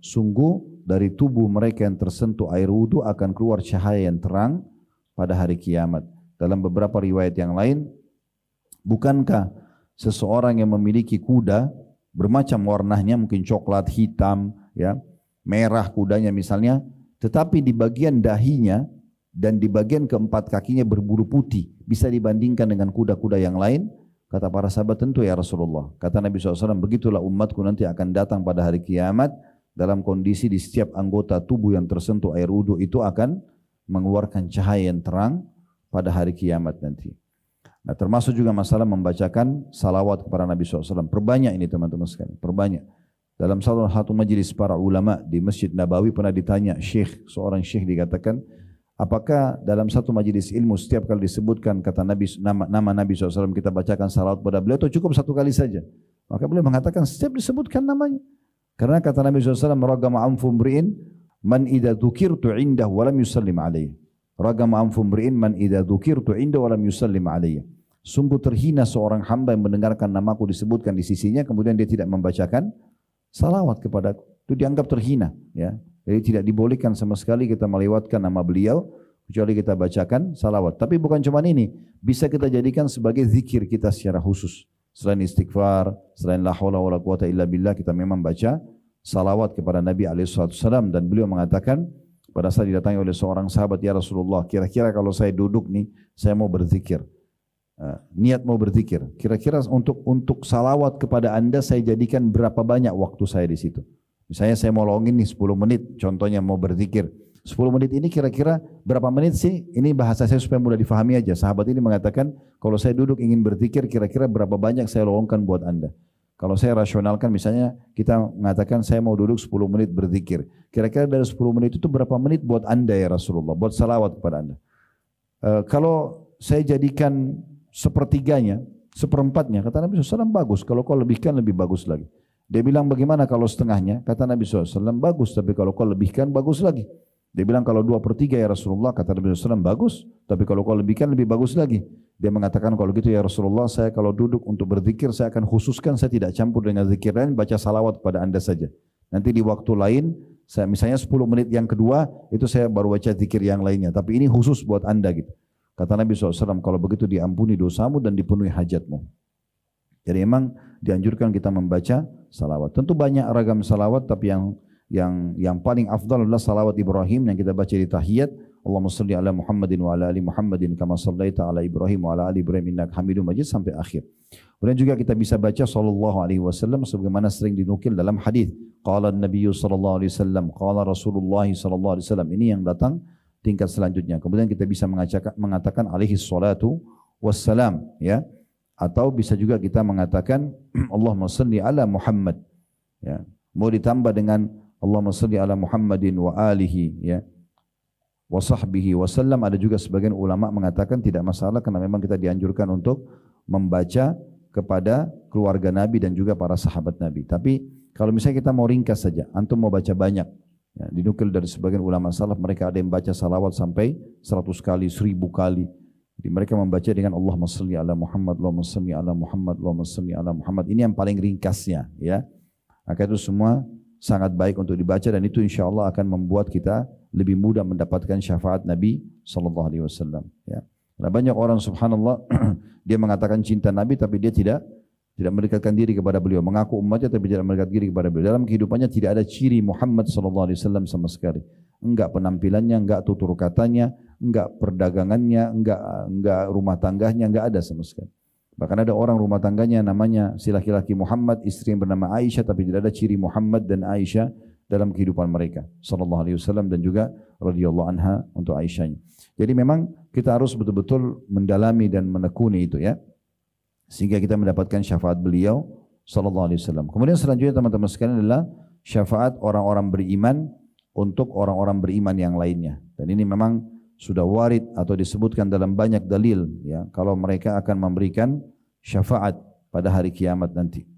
sungguh dari tubuh mereka yang tersentuh air wudu akan keluar cahaya yang terang pada hari kiamat. Dalam beberapa riwayat yang lain, bukankah seseorang yang memiliki kuda bermacam warnanya, mungkin coklat, hitam, ya, merah kudanya misalnya, tetapi di bagian dahinya dan di bagian keempat kakinya berbulu putih, bisa dibandingkan dengan kuda-kuda yang lain? Kata para sahabat, tentu ya Rasulullah. Kata Nabi SAW, begitulah umatku nanti akan datang pada hari kiamat dalam kondisi di setiap anggota tubuh yang tersentuh air wudu itu akan mengeluarkan cahaya yang terang pada hari kiamat nanti. Nah, termasuk juga masalah membacakan salawat kepada Nabi SAW. Perbanyak ini teman-teman sekalian, perbanyak. Dalam satu majelis para ulama di Masjid Nabawi pernah ditanya seorang syekh dikatakan, apakah dalam satu majelis ilmu setiap kali disebutkan kata Nabi, nama Nabi SAW kita bacakan salawat pada beliau atau cukup satu kali saja? Maka beliau mengatakan setiap disebutkan namanya. Karena kata Nabi SAW, ragama anfu mri'in man idza dzukirtu indahu wa lam yusallim alayhi. Ragama anfu mri'in man idza dzukirtu indahu wa lam yusallim alayhi. Sungguh terhina seorang hamba yang mendengarkan namaku disebutkan di sisinya kemudian dia tidak membacakan salawat kepadaku. Itu dianggap terhina, ya. Jadi tidak dibolehkan sama sekali kita melewatkan nama beliau kecuali kita bacakan salawat. Tapi bukan cuma ini, bisa kita jadikan sebagai zikir kita secara khusus. Selain istighfar, selain la haula wala quwata illa billah, kita memang baca salawat kepada Nabi SAW. Dan beliau mengatakan pada saat didatangi oleh seorang sahabat, ya Rasulullah, kira-kira kalau saya duduk nih, saya mau berzikir, niat mau berzikir, kira-kira untuk salawat kepada Anda saya jadikan berapa banyak waktu saya di situ? Misalnya saya mau login nih 10 menit, contohnya mau berzikir. 10 menit ini kira-kira berapa menit sih? Ini bahasa saya supaya mudah difahami aja. Sahabat ini mengatakan, kalau saya duduk ingin berzikir, kira-kira berapa banyak saya lowongkan buat Anda. Kalau saya rasionalkan, misalnya kita mengatakan saya mau duduk 10 menit berzikir. Kira-kira dari 10 menit itu berapa menit buat Anda ya Rasulullah, buat salawat kepada Anda. Kalau saya jadikan sepertiganya, seperempatnya, kata Nabi SAW, bagus. Kalau kau lebihkan lebih bagus lagi. Dia bilang bagaimana kalau setengahnya? Kata Nabi SAW, bagus, tapi kalau kau lebihkan bagus lagi. Dia bilang kalau 2/3 ya Rasulullah, kata Nabi SAW, bagus, tapi kalau kau lebihkan lebih bagus lagi. Dia mengatakan kalau gitu ya Rasulullah, saya kalau duduk untuk berzikir, saya akan khususkan, saya tidak campur dengan zikir lain, baca salawat kepada Anda saja. Nanti di waktu lain, saya misalnya 10 menit yang kedua, itu saya baru baca zikir yang lainnya. Tapi ini khusus buat Anda gitu. Kata Nabi SAW, kalau begitu diampuni dosamu dan dipenuhi hajatmu. Jadi memang dianjurkan kita membaca salawat. Tentu banyak ragam salawat, tapi yang paling afdal adalah salawat Ibrahim yang kita baca di tahiyat. Allahumma salli ala Muhammadin wa ala ali Muhammadin kama sallaita ala Ibrahim wa ala ali Ibrahim innaka Hamidum Majid sampai akhir. Kemudian juga kita bisa baca sallallahu alaihi wasallam sebagaimana sering dinukil dalam hadis. Qala an-nabiy sallallahu alaihi wasallam, qala Rasulullah sallallahu alaihi wasallam. Ini yang datang tingkat selanjutnya. Kemudian kita bisa mengatakan alaihi salatu wassalam, ya. Atau bisa juga kita mengatakan Allahumma salli ala Muhammad, ya. Mau ditambah dengan Allahumma salli ala Muhammadin wa alihi, ya, wa sahbihi wa sallam. Ada juga sebagian ulama mengatakan tidak masalah karena memang kita dianjurkan untuk membaca kepada keluarga Nabi dan juga para sahabat Nabi. Tapi kalau misalnya kita mau ringkas saja, antum mau baca banyak, ya, dinukil dari sebagian ulama salaf, mereka ada yang baca salawat sampai 100 kali, 1000 kali. Jadi mereka membaca dengan Allahumma salli ala Muhammad, Allahumma salli ala Muhammad, Allahumma salli ala Muhammad. Ini yang paling ringkasnya, ya. Maka itu semua sangat baik untuk dibaca dan itu insya Allah akan membuat kita lebih mudah mendapatkan syafaat Nabi sallallahu alaihi wasallam, ya. Nah, banyak orang subhanallah dia mengatakan cinta Nabi tapi dia tidak mendekatkan diri kepada beliau, mengaku umatnya tapi tidak mendekatkan diri kepada beliau. Dalam kehidupannya tidak ada ciri Muhammad sallallahu alaihi wasallam sama sekali. Enggak penampilannya, enggak tutur katanya, enggak perdagangannya, enggak rumah tangganya, enggak ada sama sekali. Bahkan ada orang rumah tangganya namanya si laki-laki Muhammad, istri yang bernama Aisyah, tapi tidak ada ciri Muhammad dan Aisyah dalam kehidupan mereka sallallahu alaihi wasallam dan juga radhiyallahu anha untuk Aisyahnya. Jadi memang kita harus betul-betul mendalami dan menekuni itu, ya, sehingga kita mendapatkan syafaat beliau sallallahu alaihi wasallam. Kemudian selanjutnya teman-teman sekalian adalah syafaat orang-orang beriman untuk orang-orang beriman yang lainnya. Dan ini memang sudah warid atau disebutkan dalam banyak dalil, ya, kalau mereka akan memberikan syafaat pada hari kiamat nanti.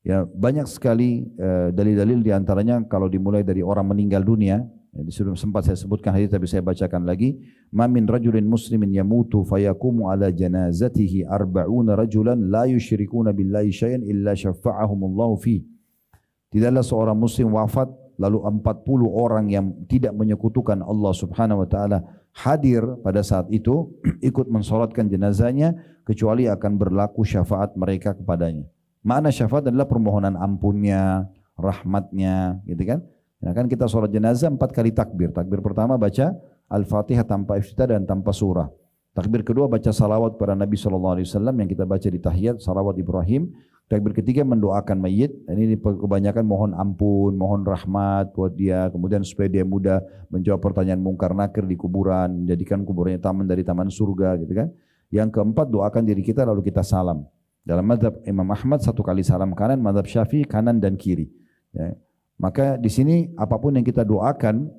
Ya, banyak sekali dalil-dalil diantaranya kalau dimulai dari orang meninggal dunia. Ya, sempat saya sebutkan hadis tapi saya bacakan lagi. Ma min rajulin muslimin yamutu fayaqumu ala janazatihi arba'una rajulan la yusyrikuna billahi syai'an illa syafa'ahumullahu fi. Tidaklah seorang muslim wafat lalu 40 orang yang tidak menyekutukan Allah Subhanahu wa taala hadir pada saat itu ikut mensolatkan jenazahnya kecuali akan berlaku syafaat mereka kepadanya. Makna syafaat adalah permohonan ampunnya, rahmatnya, gitu kan? Nah, kan kita sholat jenazah 4 kali takbir. Takbir pertama baca Al-Fatihah tanpa iftitah dan tanpa surah. Takbir kedua baca salawat pada Nabi SAW yang kita baca di tahiyat, salawat Ibrahim. Takbir ketiga mendoakan mayit. Ini kebanyakan mohon ampun, mohon rahmat buat dia. Kemudian supaya dia mudah menjawab pertanyaan mungkar nakir di kuburan, menjadikan kuburannya taman dari taman surga, gitu kan? Yang keempat doakan diri kita lalu kita salam. Dalam mazhab Imam Ahmad 1 kali salam kanan, mazhab Syafi'i kanan dan kiri. Ya. Maka di sini apapun yang kita doakan,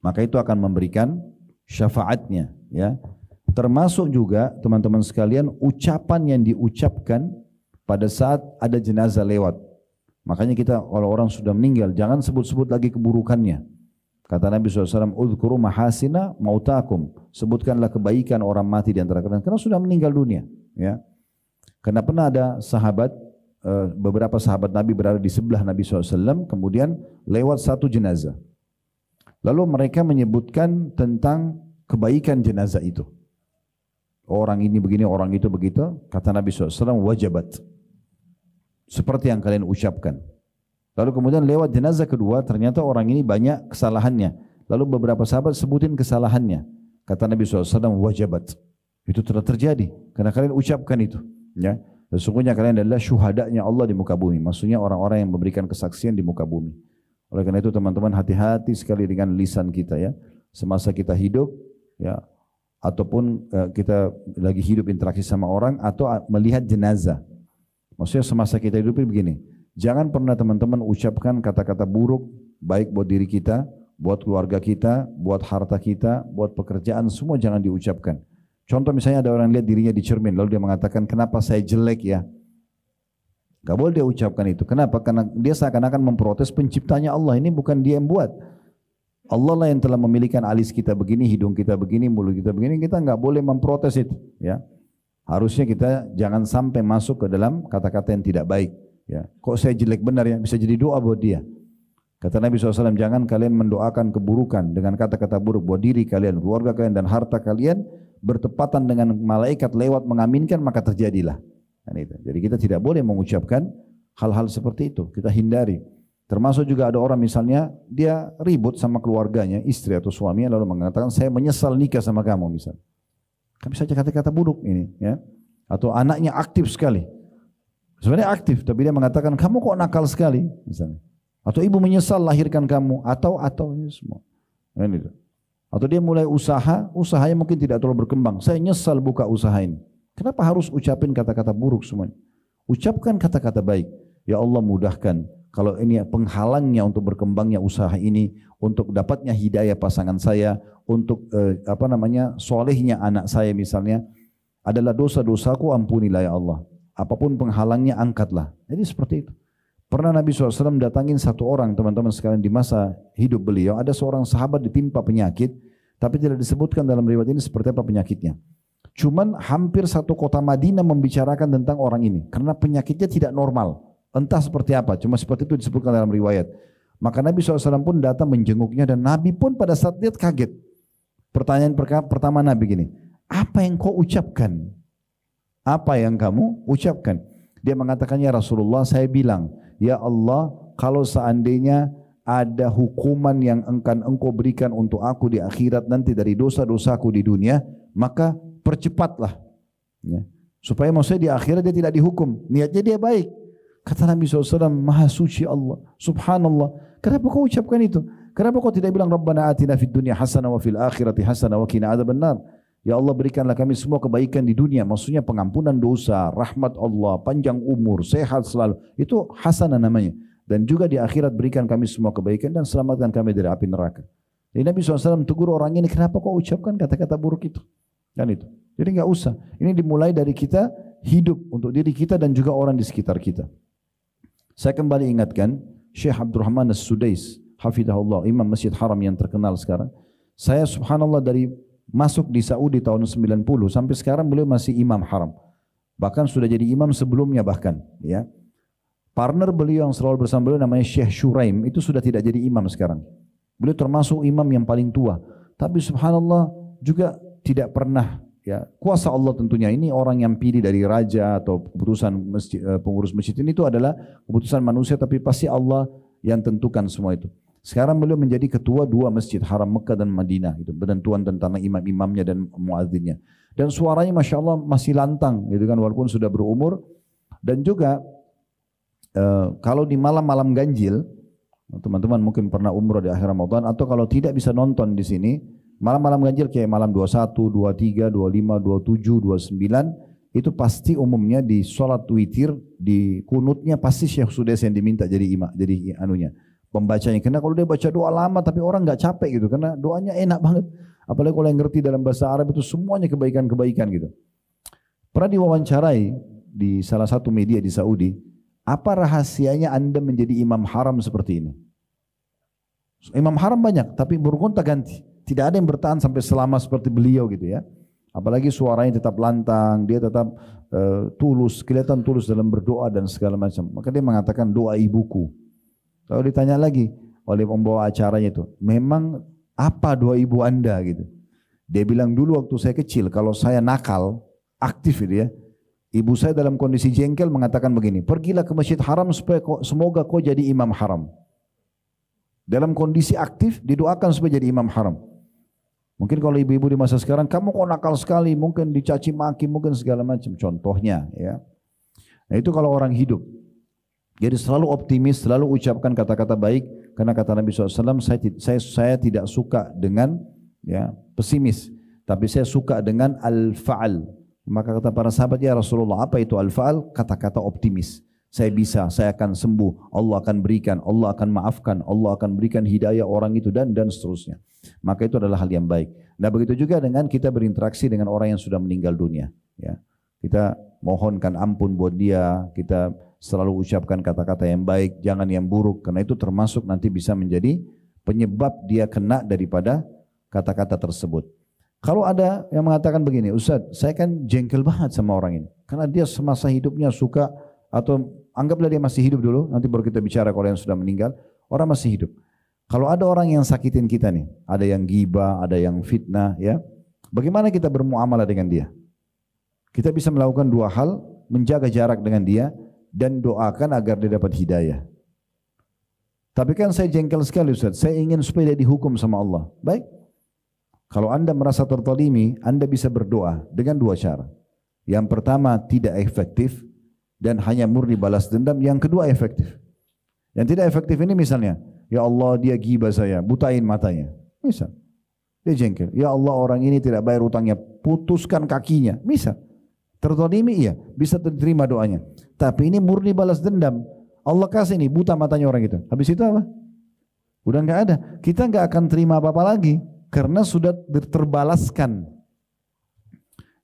maka itu akan memberikan syafaatnya. Ya. Termasuk juga teman-teman sekalian ucapan yang diucapkan pada saat ada jenazah lewat. Makanya kita kalau orang sudah meninggal jangan sebut-sebut lagi keburukannya. Kata Nabi SAW, "Udhkuru mahasina mautakum." Sebutkanlah kebaikan orang mati di antara kalian karena sudah meninggal dunia. Ya. Karena pernah ada sahabat, beberapa sahabat Nabi berada di sebelah Nabi SAW, kemudian lewat satu jenazah. Lalu mereka menyebutkan tentang kebaikan jenazah itu. Orang ini begini, orang itu begitu. Kata Nabi SAW, wajabat. Seperti yang kalian ucapkan. Lalu kemudian lewat jenazah kedua, ternyata orang ini banyak kesalahannya. Lalu beberapa sahabat sebutin kesalahannya. Kata Nabi SAW, wajabat. Itu telah terjadi, karena kalian ucapkan itu. Ya, sesungguhnya kalian adalah syuhadanya Allah di muka bumi. Maksudnya orang-orang yang memberikan kesaksian di muka bumi. Oleh karena itu teman-teman hati-hati sekali dengan lisan kita ya. Semasa kita hidup ya, ataupun kita lagi hidup interaksi sama orang atau melihat jenazah. Maksudnya semasa kita hidup begini. Jangan pernah teman-teman ucapkan kata-kata buruk baik buat diri kita, buat keluarga kita, buat harta kita, buat pekerjaan, semua jangan diucapkan. Contoh misalnya ada orang lihat dirinya di cermin lalu dia mengatakan kenapa saya jelek ya. Gak boleh dia ucapkan itu. Kenapa? Karena dia seakan-akan memprotes penciptanya Allah. Ini bukan dia yang buat. Allah lah yang telah memilihkan alis kita begini, hidung kita begini, mulut kita begini. Kita gak boleh memprotes itu. Ya. Harusnya kita jangan sampai masuk ke dalam kata-kata yang tidak baik. Ya. Kok saya jelek benar ya? Bisa jadi doa buat dia. Kata Nabi SAW, jangan kalian mendoakan keburukan dengan kata-kata buruk buat diri kalian, keluarga kalian dan harta kalian. Bertepatan dengan malaikat lewat mengaminkan maka terjadilah. Jadi kita tidak boleh mengucapkan hal-hal seperti itu. Kita hindari. Termasuk juga ada orang misalnya dia ribut sama keluarganya, istri atau suaminya lalu mengatakan saya menyesal nikah sama kamu misalnya. Kan bisa kata-kata buruk ini ya. Atau anaknya aktif sekali. Sebenarnya aktif tapi dia mengatakan kamu kok nakal sekali misalnya. Atau ibu menyesal lahirkan kamu atau ini semua. Ini. Atau dia mulai usaha, usahanya mungkin tidak terlalu berkembang. Saya nyesal buka usaha ini. Kenapa harus ucapin kata-kata buruk semuanya? Ucapkan kata-kata baik. Ya Allah mudahkan. Kalau ini penghalangnya untuk berkembangnya usaha ini, untuk dapatnya hidayah pasangan saya, untuk solehnya anak saya misalnya, adalah dosa-dosaku ampunilah ya Allah. Apapun penghalangnya angkatlah. Jadi seperti itu. Pernah Nabi SAW datangin satu orang teman-teman sekalian di masa hidup beliau. Ada seorang sahabat ditimpa penyakit. Tapi tidak disebutkan dalam riwayat ini seperti apa penyakitnya. Cuman hampir satu kota Madinah membicarakan tentang orang ini. Karena penyakitnya tidak normal. Entah seperti apa. Cuma seperti itu disebutkan dalam riwayat. Maka Nabi SAW pun datang menjenguknya. Dan Nabi pun pada saat lihat kaget. Pertanyaan pertama Nabi gini. Apa yang kau ucapkan? Apa yang kamu ucapkan? Dia mengatakan ya Rasulullah saya bilang. Ya Allah, kalau seandainya ada hukuman yang engkau berikan untuk aku di akhirat nanti dari dosa-dosaku di dunia, maka percepatlah. Ya. Supaya maksudnya di akhirat dia tidak dihukum. Niatnya dia baik. Kata Nabi SAW, Maha suci Allah. Subhanallah. Kenapa kau ucapkan itu? Kenapa kau tidak bilang Rabbana atina fid dunya hasanah wa fil akhirati hasanah wa qina adzabannar? Ya Allah berikanlah kami semua kebaikan di dunia. Maksudnya pengampunan dosa, rahmat Allah, panjang umur, sehat selalu. Itu hasanah namanya. Dan juga di akhirat berikan kami semua kebaikan dan selamatkan kami dari api neraka. Jadi Nabi SAW tegur orang ini, kenapa kau ucapkan kata-kata buruk itu? Kan itu. Jadi enggak usah. Ini dimulai dari kita hidup untuk diri kita dan juga orang di sekitar kita. Saya kembali ingatkan Syekh Abdurrahman As-Sudais, hafizahullah, imam Masjid Haram yang terkenal sekarang. Saya subhanallah dari masuk di Saudi tahun 90 sampai sekarang beliau masih imam haram. Bahkan sudah jadi imam sebelumnya bahkan, ya. Partner beliau yang selalu bersama beliau namanya Syekh Shuraim, itu sudah tidak jadi imam sekarang. Beliau termasuk imam yang paling tua. Tapi subhanallah juga tidak pernah, ya, kuasa Allah tentunya, ini orang yang pilih dari raja atau keputusan masjid, pengurus masjid ini itu adalah keputusan manusia, tapi pasti Allah yang tentukan semua itu. Sekarang beliau menjadi ketua 2 masjid haram Mekah dan Madinah, itu penentuan tentang imam-imamnya dan muadzinnya. Dan suaranya masya Allah masih lantang, gitu kan, walaupun sudah berumur. Dan juga kalau di malam-malam ganjil, teman-teman mungkin pernah umroh di akhir Ramadan, atau kalau tidak bisa nonton di sini, malam-malam ganjil kayak malam 21, 23, 25, 27, 29, itu pasti umumnya di sholat witir, di kunutnya pasti Syekh Sudais yang diminta jadi imam, jadi anunya, pembacanya. Karena kalau dia baca doa lama tapi orang nggak capek gitu, karena doanya enak banget. Apalagi kalau yang ngerti dalam bahasa Arab itu semuanya kebaikan-kebaikan gitu. Pernah diwawancarai di salah satu media di Saudi, apa rahasianya Anda menjadi imam haram seperti ini? Imam haram banyak, tapi bergonta-ganti. Tidak ada yang bertahan sampai selama seperti beliau gitu ya. Apalagi suaranya tetap lantang, dia tetap tulus, kelihatan tulus dalam berdoa dan segala macam. Maka dia mengatakan doa ibuku. Kalau ditanya lagi oleh pembawa acaranya itu, memang apa doa ibu Anda gitu? Dia bilang dulu waktu saya kecil, kalau saya nakal, aktif gitu ya. Ibu saya dalam kondisi jengkel mengatakan begini, pergilah ke Masjid Haram supaya semoga kau jadi imam haram. Dalam kondisi aktif didoakan supaya jadi imam haram. Mungkin kalau ibu-ibu di masa sekarang, kamu kok nakal sekali, mungkin dicaci maki, mungkin segala macam. Contohnya, ya. Nah itu kalau orang hidup. Jadi selalu optimis, selalu ucapkan kata-kata baik, karena kata Nabi SAW, saya tidak suka dengan, ya, pesimis, tapi saya suka dengan al-fa'al. Maka kata para sahabat, ya Rasulullah, apa itu al-fa'al? Kata-kata optimis. Saya bisa, saya akan sembuh, Allah akan berikan, Allah akan maafkan, Allah akan berikan hidayah orang itu dan seterusnya. Maka itu adalah hal yang baik. Nah begitu juga dengan kita berinteraksi dengan orang yang sudah meninggal dunia. Ya. Kita mohonkan ampun buat dia, kita selalu ucapkan kata-kata yang baik, jangan yang buruk, karena itu termasuk nanti bisa menjadi penyebab dia kena daripada kata-kata tersebut. Kalau ada yang mengatakan begini, Ustaz, saya kan jengkel banget sama orang ini, karena dia semasa hidupnya suka, atau anggaplah dia masih hidup dulu, nanti baru kita bicara kalau yang sudah meninggal, orang masih hidup. Kalau ada orang yang sakitin kita nih, ada yang ghibah, ada yang fitnah, ya, bagaimana kita bermuamalah dengan dia? Kita bisa melakukan 2 hal, menjaga jarak dengan dia, dan doakan agar dia dapat hidayah. Tapi kan saya jengkel sekali Ustaz, saya ingin supaya dia dihukum sama Allah. Baik, kalau Anda merasa terzalimi, Anda bisa berdoa dengan 2 cara. Yang pertama tidak efektif dan hanya murni balas dendam. Yang kedua efektif. Yang tidak efektif ini misalnya, ya Allah dia ghibah saya, butain matanya. Misal, dia jengkel. Ya Allah orang ini tidak bayar utangnya, putuskan kakinya. Misal, terzalimi iya, bisa diterima doanya. Tapi ini murni balas dendam. Allah kasih nih buta matanya orang itu. Habis itu apa? Udah nggak ada. Kita nggak akan terima apa-apa lagi. Karena sudah terbalaskan.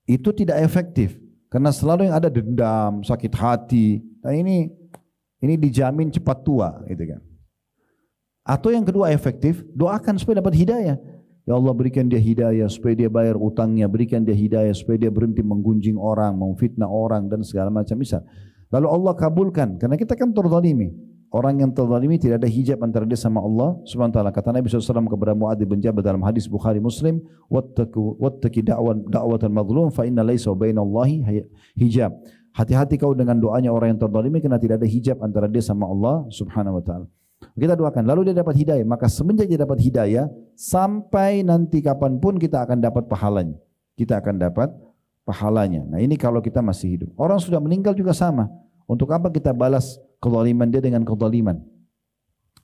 Itu tidak efektif. Karena selalu yang ada dendam, sakit hati. Nah ini dijamin cepat tua, gitu kan. Atau yang kedua efektif, doakan supaya dapat hidayah. Ya Allah berikan dia hidayah supaya dia bayar utangnya, berikan dia hidayah supaya dia berhenti menggunjing orang, memfitnah orang dan segala macam misal. Lalu Allah kabulkan, karena kita kan terzalimi. Orang yang terzalimi tidak ada hijab antara dia sama Allah Subhanahu wa taala. Kata Nabi SAW kepada Muadz bin Jabal dalam hadis Bukhari Muslim, wattaqi da'watal mazlum fa inna laysa bainallahi hijab. Hati-hati kau dengan doanya orang yang terzalimi, karena tidak ada hijab antara dia sama Allah Subhanahu wa taala. Kita doakan, lalu dia dapat hidayah. Maka semenjak dia dapat hidayah, sampai nanti kapanpun kita akan dapat pahalanya. Kita akan dapat pahalanya. Nah ini kalau kita masih hidup. Orang sudah meninggal juga sama. Untuk apa kita balas kezaliman dia dengan kezaliman?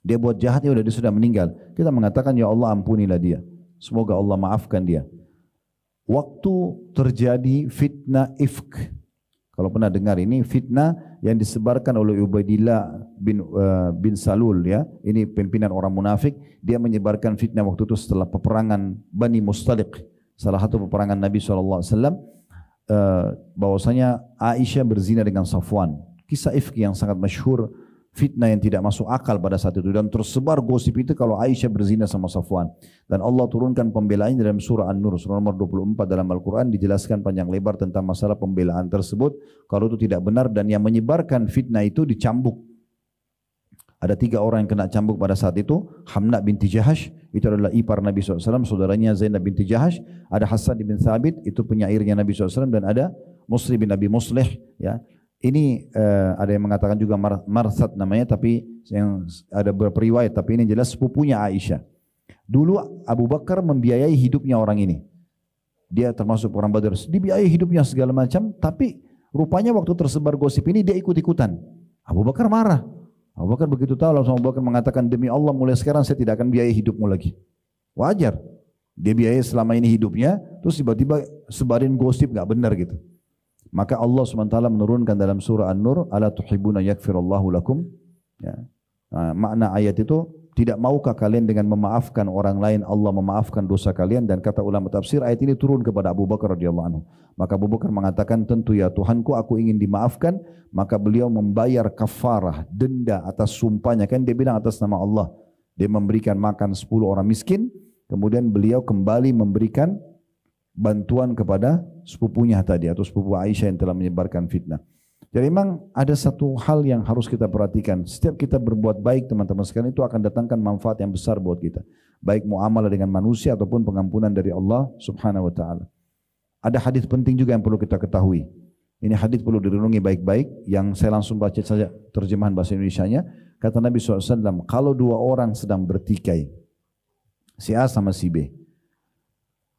Dia buat jahat, ya udah dia sudah meninggal. Kita mengatakan ya Allah ampunilah dia. Semoga Allah maafkan dia. Waktu terjadi fitnah ifk. Kalau pernah dengar ini fitnah yang disebarkan oleh Ubaidillah bin Salul, ya. Ini pimpinan orang munafik. Dia menyebarkan fitnah waktu itu setelah peperangan Bani Mustaliq, salah satu peperangan Nabi SAW, bahwasanya Aisyah berzina dengan Safwan. Kisah ifki yang sangat masyhur, fitnah yang tidak masuk akal pada saat itu, dan tersebar gosip itu kalau Aisyah berzina sama Safwan, dan Allah turunkan pembelaannya dalam surah An-Nur, surah nomor 24 dalam Al-Quran, dijelaskan panjang lebar tentang masalah pembelaan tersebut, kalau itu tidak benar, dan yang menyebarkan fitnah itu dicambuk. Ada 3 orang yang kena cambuk pada saat itu. Hamna binti Jahash, itu adalah ipar Nabi SAW, saudaranya Zainab binti Jahash. Ada Hasan bin Thabit, itu penyairnya Nabi SAW, dan ada Muslim bin Abi Muslih. Ya. Ini ada yang mengatakan juga Marsad namanya, tapi yang ada beberapa riwayat, tapi ini jelas sepupunya Aisyah. Dulu Abu Bakar membiayai hidupnya orang ini. Dia termasuk orang Badar, dibiayai hidupnya segala macam, tapi rupanya waktu tersebar gosip ini dia ikut-ikutan. Abu Bakar marah. Abu Bakar begitu tahu, langsung Abu Bakar mengatakan, demi Allah mulai sekarang saya tidak akan biayai hidupmu lagi. Wajar. Dia biayai selama ini hidupnya, terus tiba-tiba sebarin gosip gak benar gitu. Maka Allah SWT menurunkan dalam surah An-Nur, ala tuhibbuna yakfirullahu lakum. Ya. Nah, makna ayat itu, tidak maukah kalian dengan memaafkan orang lain, Allah memaafkan dosa kalian. Dan kata ulama tafsir, ayat ini turun kepada Abu Bakar radhiyallahu anhu. Maka Abu Bakar mengatakan, tentu ya Tuhanku, aku ingin dimaafkan. Maka beliau membayar kafarah, denda atas sumpahnya. Kan dia bilang atas nama Allah. Dia memberikan makan 10 orang miskin. Kemudian beliau kembali memberikan bantuan kepada sepupunya tadi, atau sepupu Aisyah yang telah menyebarkan fitnah. Jadi memang ada satu hal yang harus kita perhatikan. Setiap kita berbuat baik teman-teman sekalian, itu akan datangkan manfaat yang besar buat kita. Baik muamalah dengan manusia ataupun pengampunan dari Allah Subhanahu wa taala. Ada hadis penting juga yang perlu kita ketahui. Ini hadis perlu direnungi baik-baik, yang saya langsung baca saja terjemahan bahasa Indonesianya. Kata Nabi SAW, kalau 2 orang sedang bertikai, si A sama si B,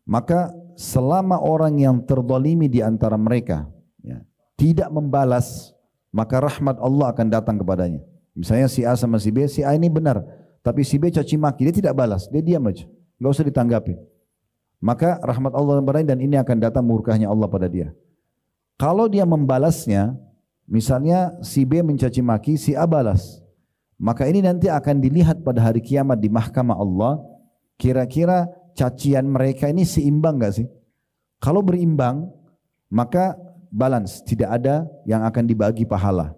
maka selama orang yang terzalimi di antara mereka, ya, tidak membalas, maka rahmat Allah akan datang kepadanya. Misalnya si A sama si B, si A ini benar, tapi si B caci maki, dia tidak balas, dia diam aja, enggak usah ditanggapi. Maka rahmat Allah kepadanya, dan ini akan datang murkahnya Allah pada dia. Kalau dia membalasnya, misalnya si B mencaci maki, si A balas, maka ini nanti akan dilihat pada hari kiamat di mahkamah Allah, kira-kira cacian mereka ini seimbang enggak sih? Kalau berimbang, maka balance, tidak ada yang akan dibagi pahala.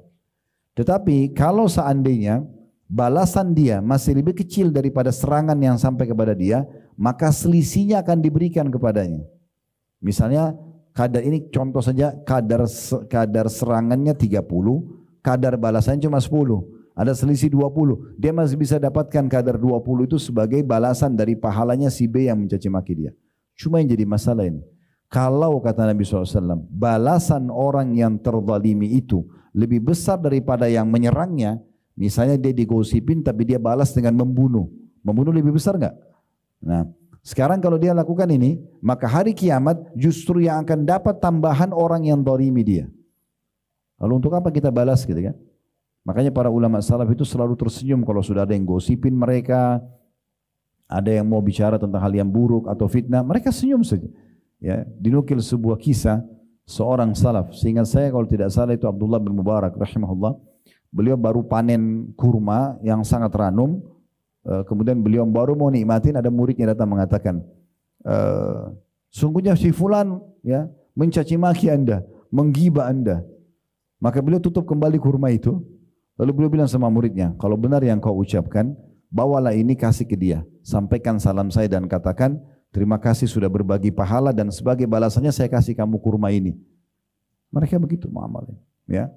Tetapi kalau seandainya balasan dia masih lebih kecil daripada serangan yang sampai kepada dia, maka selisihnya akan diberikan kepadanya. Misalnya kadar ini contoh saja, kadar serangannya 30, kadar balasannya cuma 10. Ada selisih 20. Dia masih bisa dapatkan kadar 20 itu sebagai balasan dari pahalanya si B yang mencaci maki dia. Cuma yang jadi masalah ini, kalau kata Nabi SAW, balasan orang yang terzalimi itu lebih besar daripada yang menyerangnya, misalnya dia digosipin tapi dia balas dengan membunuh. Membunuh lebih besar enggak? Nah, sekarang kalau dia lakukan ini, maka hari kiamat justru yang akan dapat tambahan orang yang zalimi dia. Lalu untuk apa kita balas gitu kan? Makanya para ulama salaf itu selalu tersenyum kalau sudah ada yang gosipin mereka, ada yang mau bicara tentang hal yang buruk atau fitnah, mereka senyum saja. Ya, dinukil sebuah kisah seorang salaf. Seingat saya kalau tidak salah itu Abdullah bin Mubarak rahimahullah. Beliau baru panen kurma yang sangat ranum. Kemudian beliau baru mau nikmatin, ada muridnya datang mengatakan, sungguhnya si fulan ya mencaci maki Anda, menggibah Anda. Maka beliau tutup kembali kurma itu. Lalu beliau bilang sama muridnya, kalau benar yang kau ucapkan, bawalah ini kasih ke dia. Sampaikan salam saya dan katakan, terima kasih sudah berbagi pahala dan sebagai balasannya saya kasih kamu kurma ini. Mereka begitu muamalnya, ya.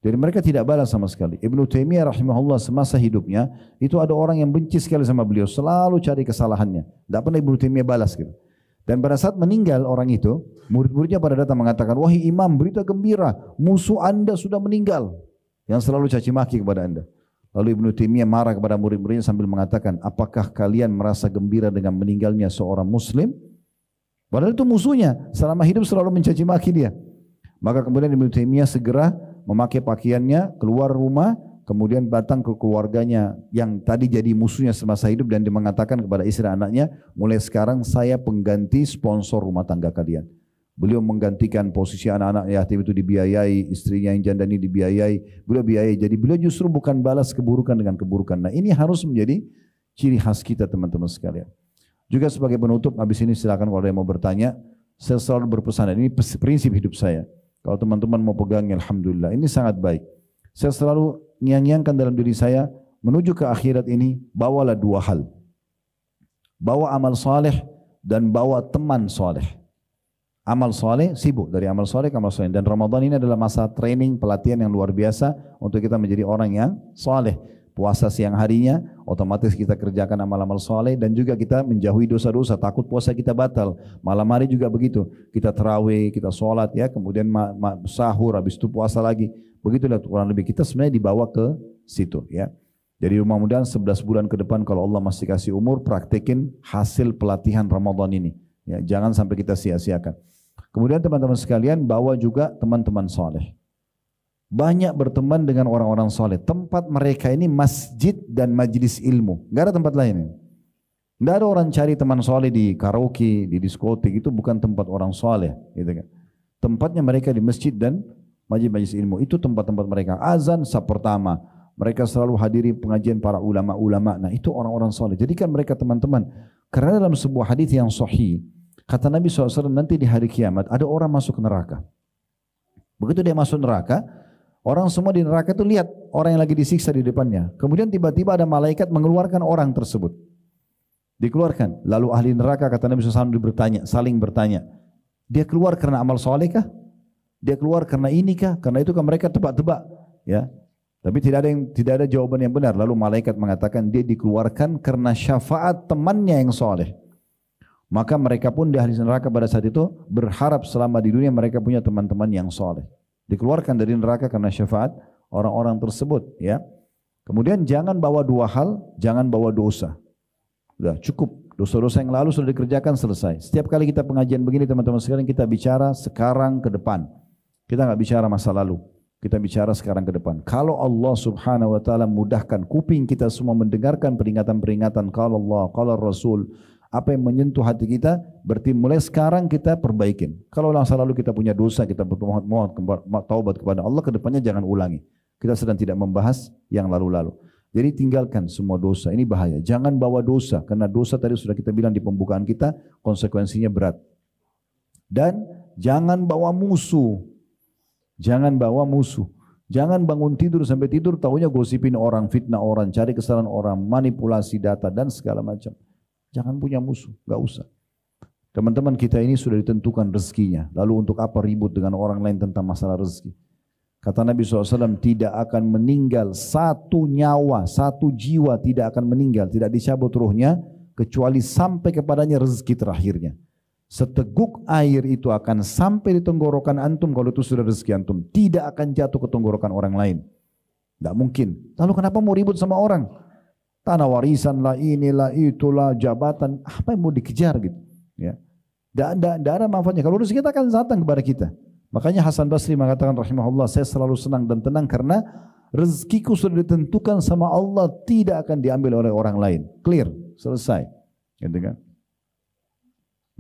Jadi mereka tidak balas sama sekali. Ibnu Taimiyah rahimahullah semasa hidupnya itu ada orang yang benci sekali sama beliau, selalu cari kesalahannya. Tidak pernah Ibnu Taimiyah balas gitu. Dan pada saat meninggal orang itu, murid-muridnya pada datang mengatakan, wahai imam, berita gembira, musuh Anda sudah meninggal, yang selalu caci maki kepada Anda. Lalu Ibnu Taimiyah marah kepada murid-muridnya sambil mengatakan, apakah kalian merasa gembira dengan meninggalnya seorang muslim? Padahal itu musuhnya, selama hidup selalu mencaci maki dia. Maka kemudian Ibnu Taimiyah segera memakai pakaiannya, keluar rumah, kemudian datang ke keluarganya yang tadi jadi musuhnya semasa hidup dan dia mengatakan kepada istri anaknya, mulai sekarang saya pengganti sponsor rumah tangga kalian. Beliau menggantikan posisi anak-anak yatim itu dibiayai, istrinya yang janda ini dibiayai, beliau biayai. Jadi beliau justru bukan balas keburukan dengan keburukan. Nah ini harus menjadi ciri khas kita teman-teman sekalian. Juga sebagai penutup, habis ini silakan kalau ada yang mau bertanya, saya selalu berpesan, ini prinsip hidup saya. Kalau teman-teman mau pegangnya, alhamdulillah, ini sangat baik. Saya selalu ngiang-ngiangkan dalam diri saya, menuju ke akhirat ini, bawalah dua hal. Bawa amal saleh dan bawa teman saleh. Amal saleh, sibuk dari amal saleh ke amal saleh. Dan Ramadan ini adalah masa training, pelatihan yang luar biasa untuk kita menjadi orang yang saleh. Puasa siang harinya, otomatis kita kerjakan amal-amal saleh dan juga kita menjauhi dosa-dosa, takut puasa kita batal. Malam hari juga begitu, kita tarawih, kita sholat ya, kemudian sahur, habis itu puasa lagi. Begitulah kurang lebih kita sebenarnya dibawa ke situ ya. Jadi mudah-mudahan 11 bulan ke depan kalau Allah masih kasih umur, praktekin hasil pelatihan Ramadan ini. Ya, jangan sampai kita sia-siakan. Kemudian teman-teman sekalian, bawa juga teman-teman saleh. Banyak berteman dengan orang-orang soleh. Tempat mereka ini masjid dan majlis ilmu. Enggak ada tempat lain. Enggak ada orang cari teman soleh di karaoke, di diskotik. Itu bukan tempat orang soleh. Gitu kan. Tempatnya mereka di masjid dan majlis ilmu. Itu tempat-tempat mereka. Azan sab pertama. Mereka selalu hadiri pengajian para ulama-ulama. Nah itu orang-orang soleh. Jadikan mereka teman-teman. Karena dalam sebuah hadis yang sahih, kata Nabi SAW, nanti di hari kiamat ada orang masuk neraka. Begitu dia masuk neraka, orang semua di neraka itu lihat orang yang lagi disiksa di depannya. Kemudian tiba-tiba ada malaikat mengeluarkan orang tersebut. Dikeluarkan. Lalu ahli neraka, kata Nabi SAW, saling bertanya. Dia keluar karena amal soleh kah? Dia keluar karena ini kah? Karena itu kan mereka tebak-tebak. Ya. Tapi tidak ada jawaban yang benar. Lalu malaikat mengatakan dia dikeluarkan karena syafaat temannya yang soleh. Maka mereka pun di ahli neraka pada saat itu berharap selama di dunia mereka punya teman-teman yang soleh. Dikeluarkan dari neraka karena syafaat orang-orang tersebut ya. Kemudian jangan bawa dua hal, jangan bawa dosa. Sudah cukup, dosa-dosa yang lalu sudah dikerjakan, selesai. Setiap kali kita pengajian begini teman-teman sekalian, kita bicara sekarang ke depan. Kita enggak bicara masa lalu. Kita bicara sekarang ke depan. Kalau Allah Subhanahu wa taala mudahkan kuping kita semua mendengarkan peringatan-peringatan qala Allah, qala Rasul, apa yang menyentuh hati kita, berarti mulai sekarang kita perbaikin. Kalau masa lalu kita punya dosa, kita bermohon taubat kepada Allah, kedepannya jangan ulangi. Kita sedang tidak membahas yang lalu-lalu. Jadi tinggalkan semua dosa, ini bahaya. Jangan bawa dosa, karena dosa tadi sudah kita bilang di pembukaan kita, konsekuensinya berat. Dan jangan bawa musuh. Jangan bawa musuh. Jangan bangun tidur sampai tidur, tahunya gosipin orang, fitnah orang, cari kesalahan orang, manipulasi data, dan segala macam. Jangan punya musuh, enggak usah. Teman-teman kita ini sudah ditentukan rezekinya. Lalu untuk apa ribut dengan orang lain tentang masalah rezeki? Kata Nabi SAW, tidak akan meninggal satu nyawa, satu jiwa tidak akan meninggal, tidak dicabut ruhnya, kecuali sampai kepadanya rezeki terakhirnya. Seteguk air itu akan sampai di tenggorokan antum kalau itu sudah rezeki antum. Tidak akan jatuh ke tenggorokan orang lain. Tidak mungkin. Lalu kenapa mau ribut sama orang? Tanah warisan lah, inilah, itulah, jabatan, apa yang mau dikejar gitu. Ya. Tidak ada manfaatnya. Kalau rezeki kita akan datang kepada kita. Makanya Hasan Basri mengatakan rahimahullah, saya selalu senang dan tenang karena rezekiku sudah ditentukan sama Allah, tidak akan diambil oleh orang lain. Clear, selesai. Gitu kan?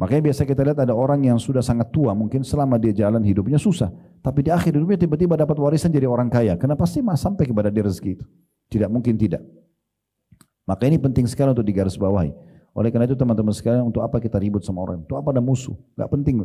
Makanya biasa kita lihat ada orang yang sudah sangat tua, mungkin selama dia jalan hidupnya susah. Tapi di akhir hidupnya tiba-tiba dapat warisan jadi orang kaya. Karena pasti sampai kepada dia rezeki itu. Tidak mungkin tidak. Maka ini penting sekali untuk digarisbawahi. Oleh karena itu teman-teman sekalian, untuk apa kita ribut sama orang? Untuk apa ada musuh? Enggak penting.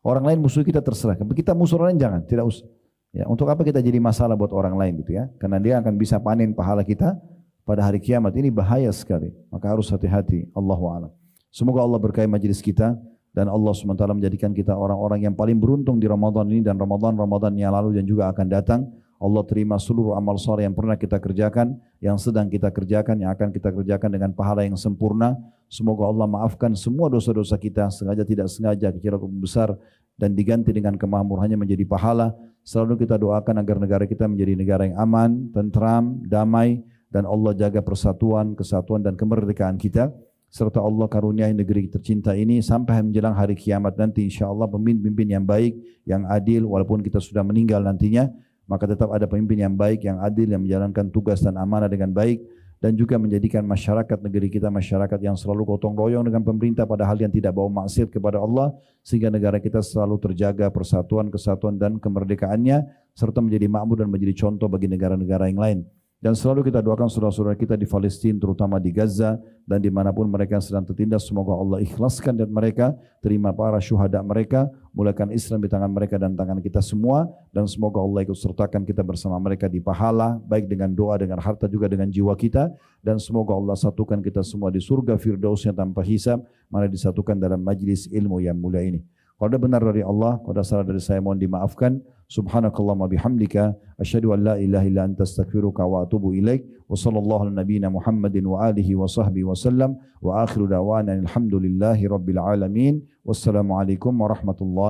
Orang lain musuh kita terserah. Kita musuh orang lain jangan, tidak usah. Ya, untuk apa kita jadi masalah buat orang lain gitu ya? Karena dia akan bisa panen pahala kita pada hari kiamat. Ini bahaya sekali. Maka harus hati-hati. Allahu a'lam. Semoga Allah berkahi majelis kita dan Allah SWT menjadikan kita orang-orang yang paling beruntung di Ramadan ini dan Ramadan yang lalu dan juga akan datang. Allah terima seluruh amal saleh yang pernah kita kerjakan, yang sedang kita kerjakan, yang akan kita kerjakan dengan pahala yang sempurna. Semoga Allah maafkan semua dosa-dosa kita, sengaja tidak sengaja, kecil ataupun besar, dan diganti dengan kemakmurannya menjadi pahala. Selalu kita doakan agar negara kita menjadi negara yang aman, tentram, damai, dan Allah jaga persatuan, kesatuan, dan kemerdekaan kita. Serta Allah karuniai negeri tercinta ini sampai menjelang hari kiamat nanti, insyaAllah pemimpin yang baik, yang adil, walaupun kita sudah meninggal nantinya, maka tetap ada pemimpin yang baik, yang adil, yang menjalankan tugas dan amanah dengan baik, dan juga menjadikan masyarakat negeri kita masyarakat yang selalu gotong royong dengan pemerintah pada hal yang tidak bawa maksiat kepada Allah, sehingga negara kita selalu terjaga persatuan, kesatuan, dan kemerdekaannya, serta menjadi makmur dan menjadi contoh bagi negara-negara yang lain. Dan selalu kita doakan saudara-saudara kita di Palestina, terutama di Gaza dan dimanapun mereka sedang tertindas. Semoga Allah ikhlaskan dan mereka, terima para syuhada mereka, mulakan Islam di tangan mereka dan tangan kita semua. Dan semoga Allah ikut sertakan kita bersama mereka di pahala, baik dengan doa, dengan harta, juga dengan jiwa kita. Dan semoga Allah satukan kita semua di surga Firdausnya tanpa hisab, mana disatukan dalam majlis ilmu yang mulia ini. Kalau ada benar dari Allah, kalau ada salah dari saya mohon dimaafkan. Subhanakallahumma bihamdika asyhadu an la ilaha illa anta astaghfiruka wa atubu ilaik. Wa sallallahu ala nabiyyina Muhammadin wa alihi wa sahbihi wa sallam. Wa akhiru da'wana alhamdulillahi rabbil alamin. Wassalamu alaikum warahmatullahi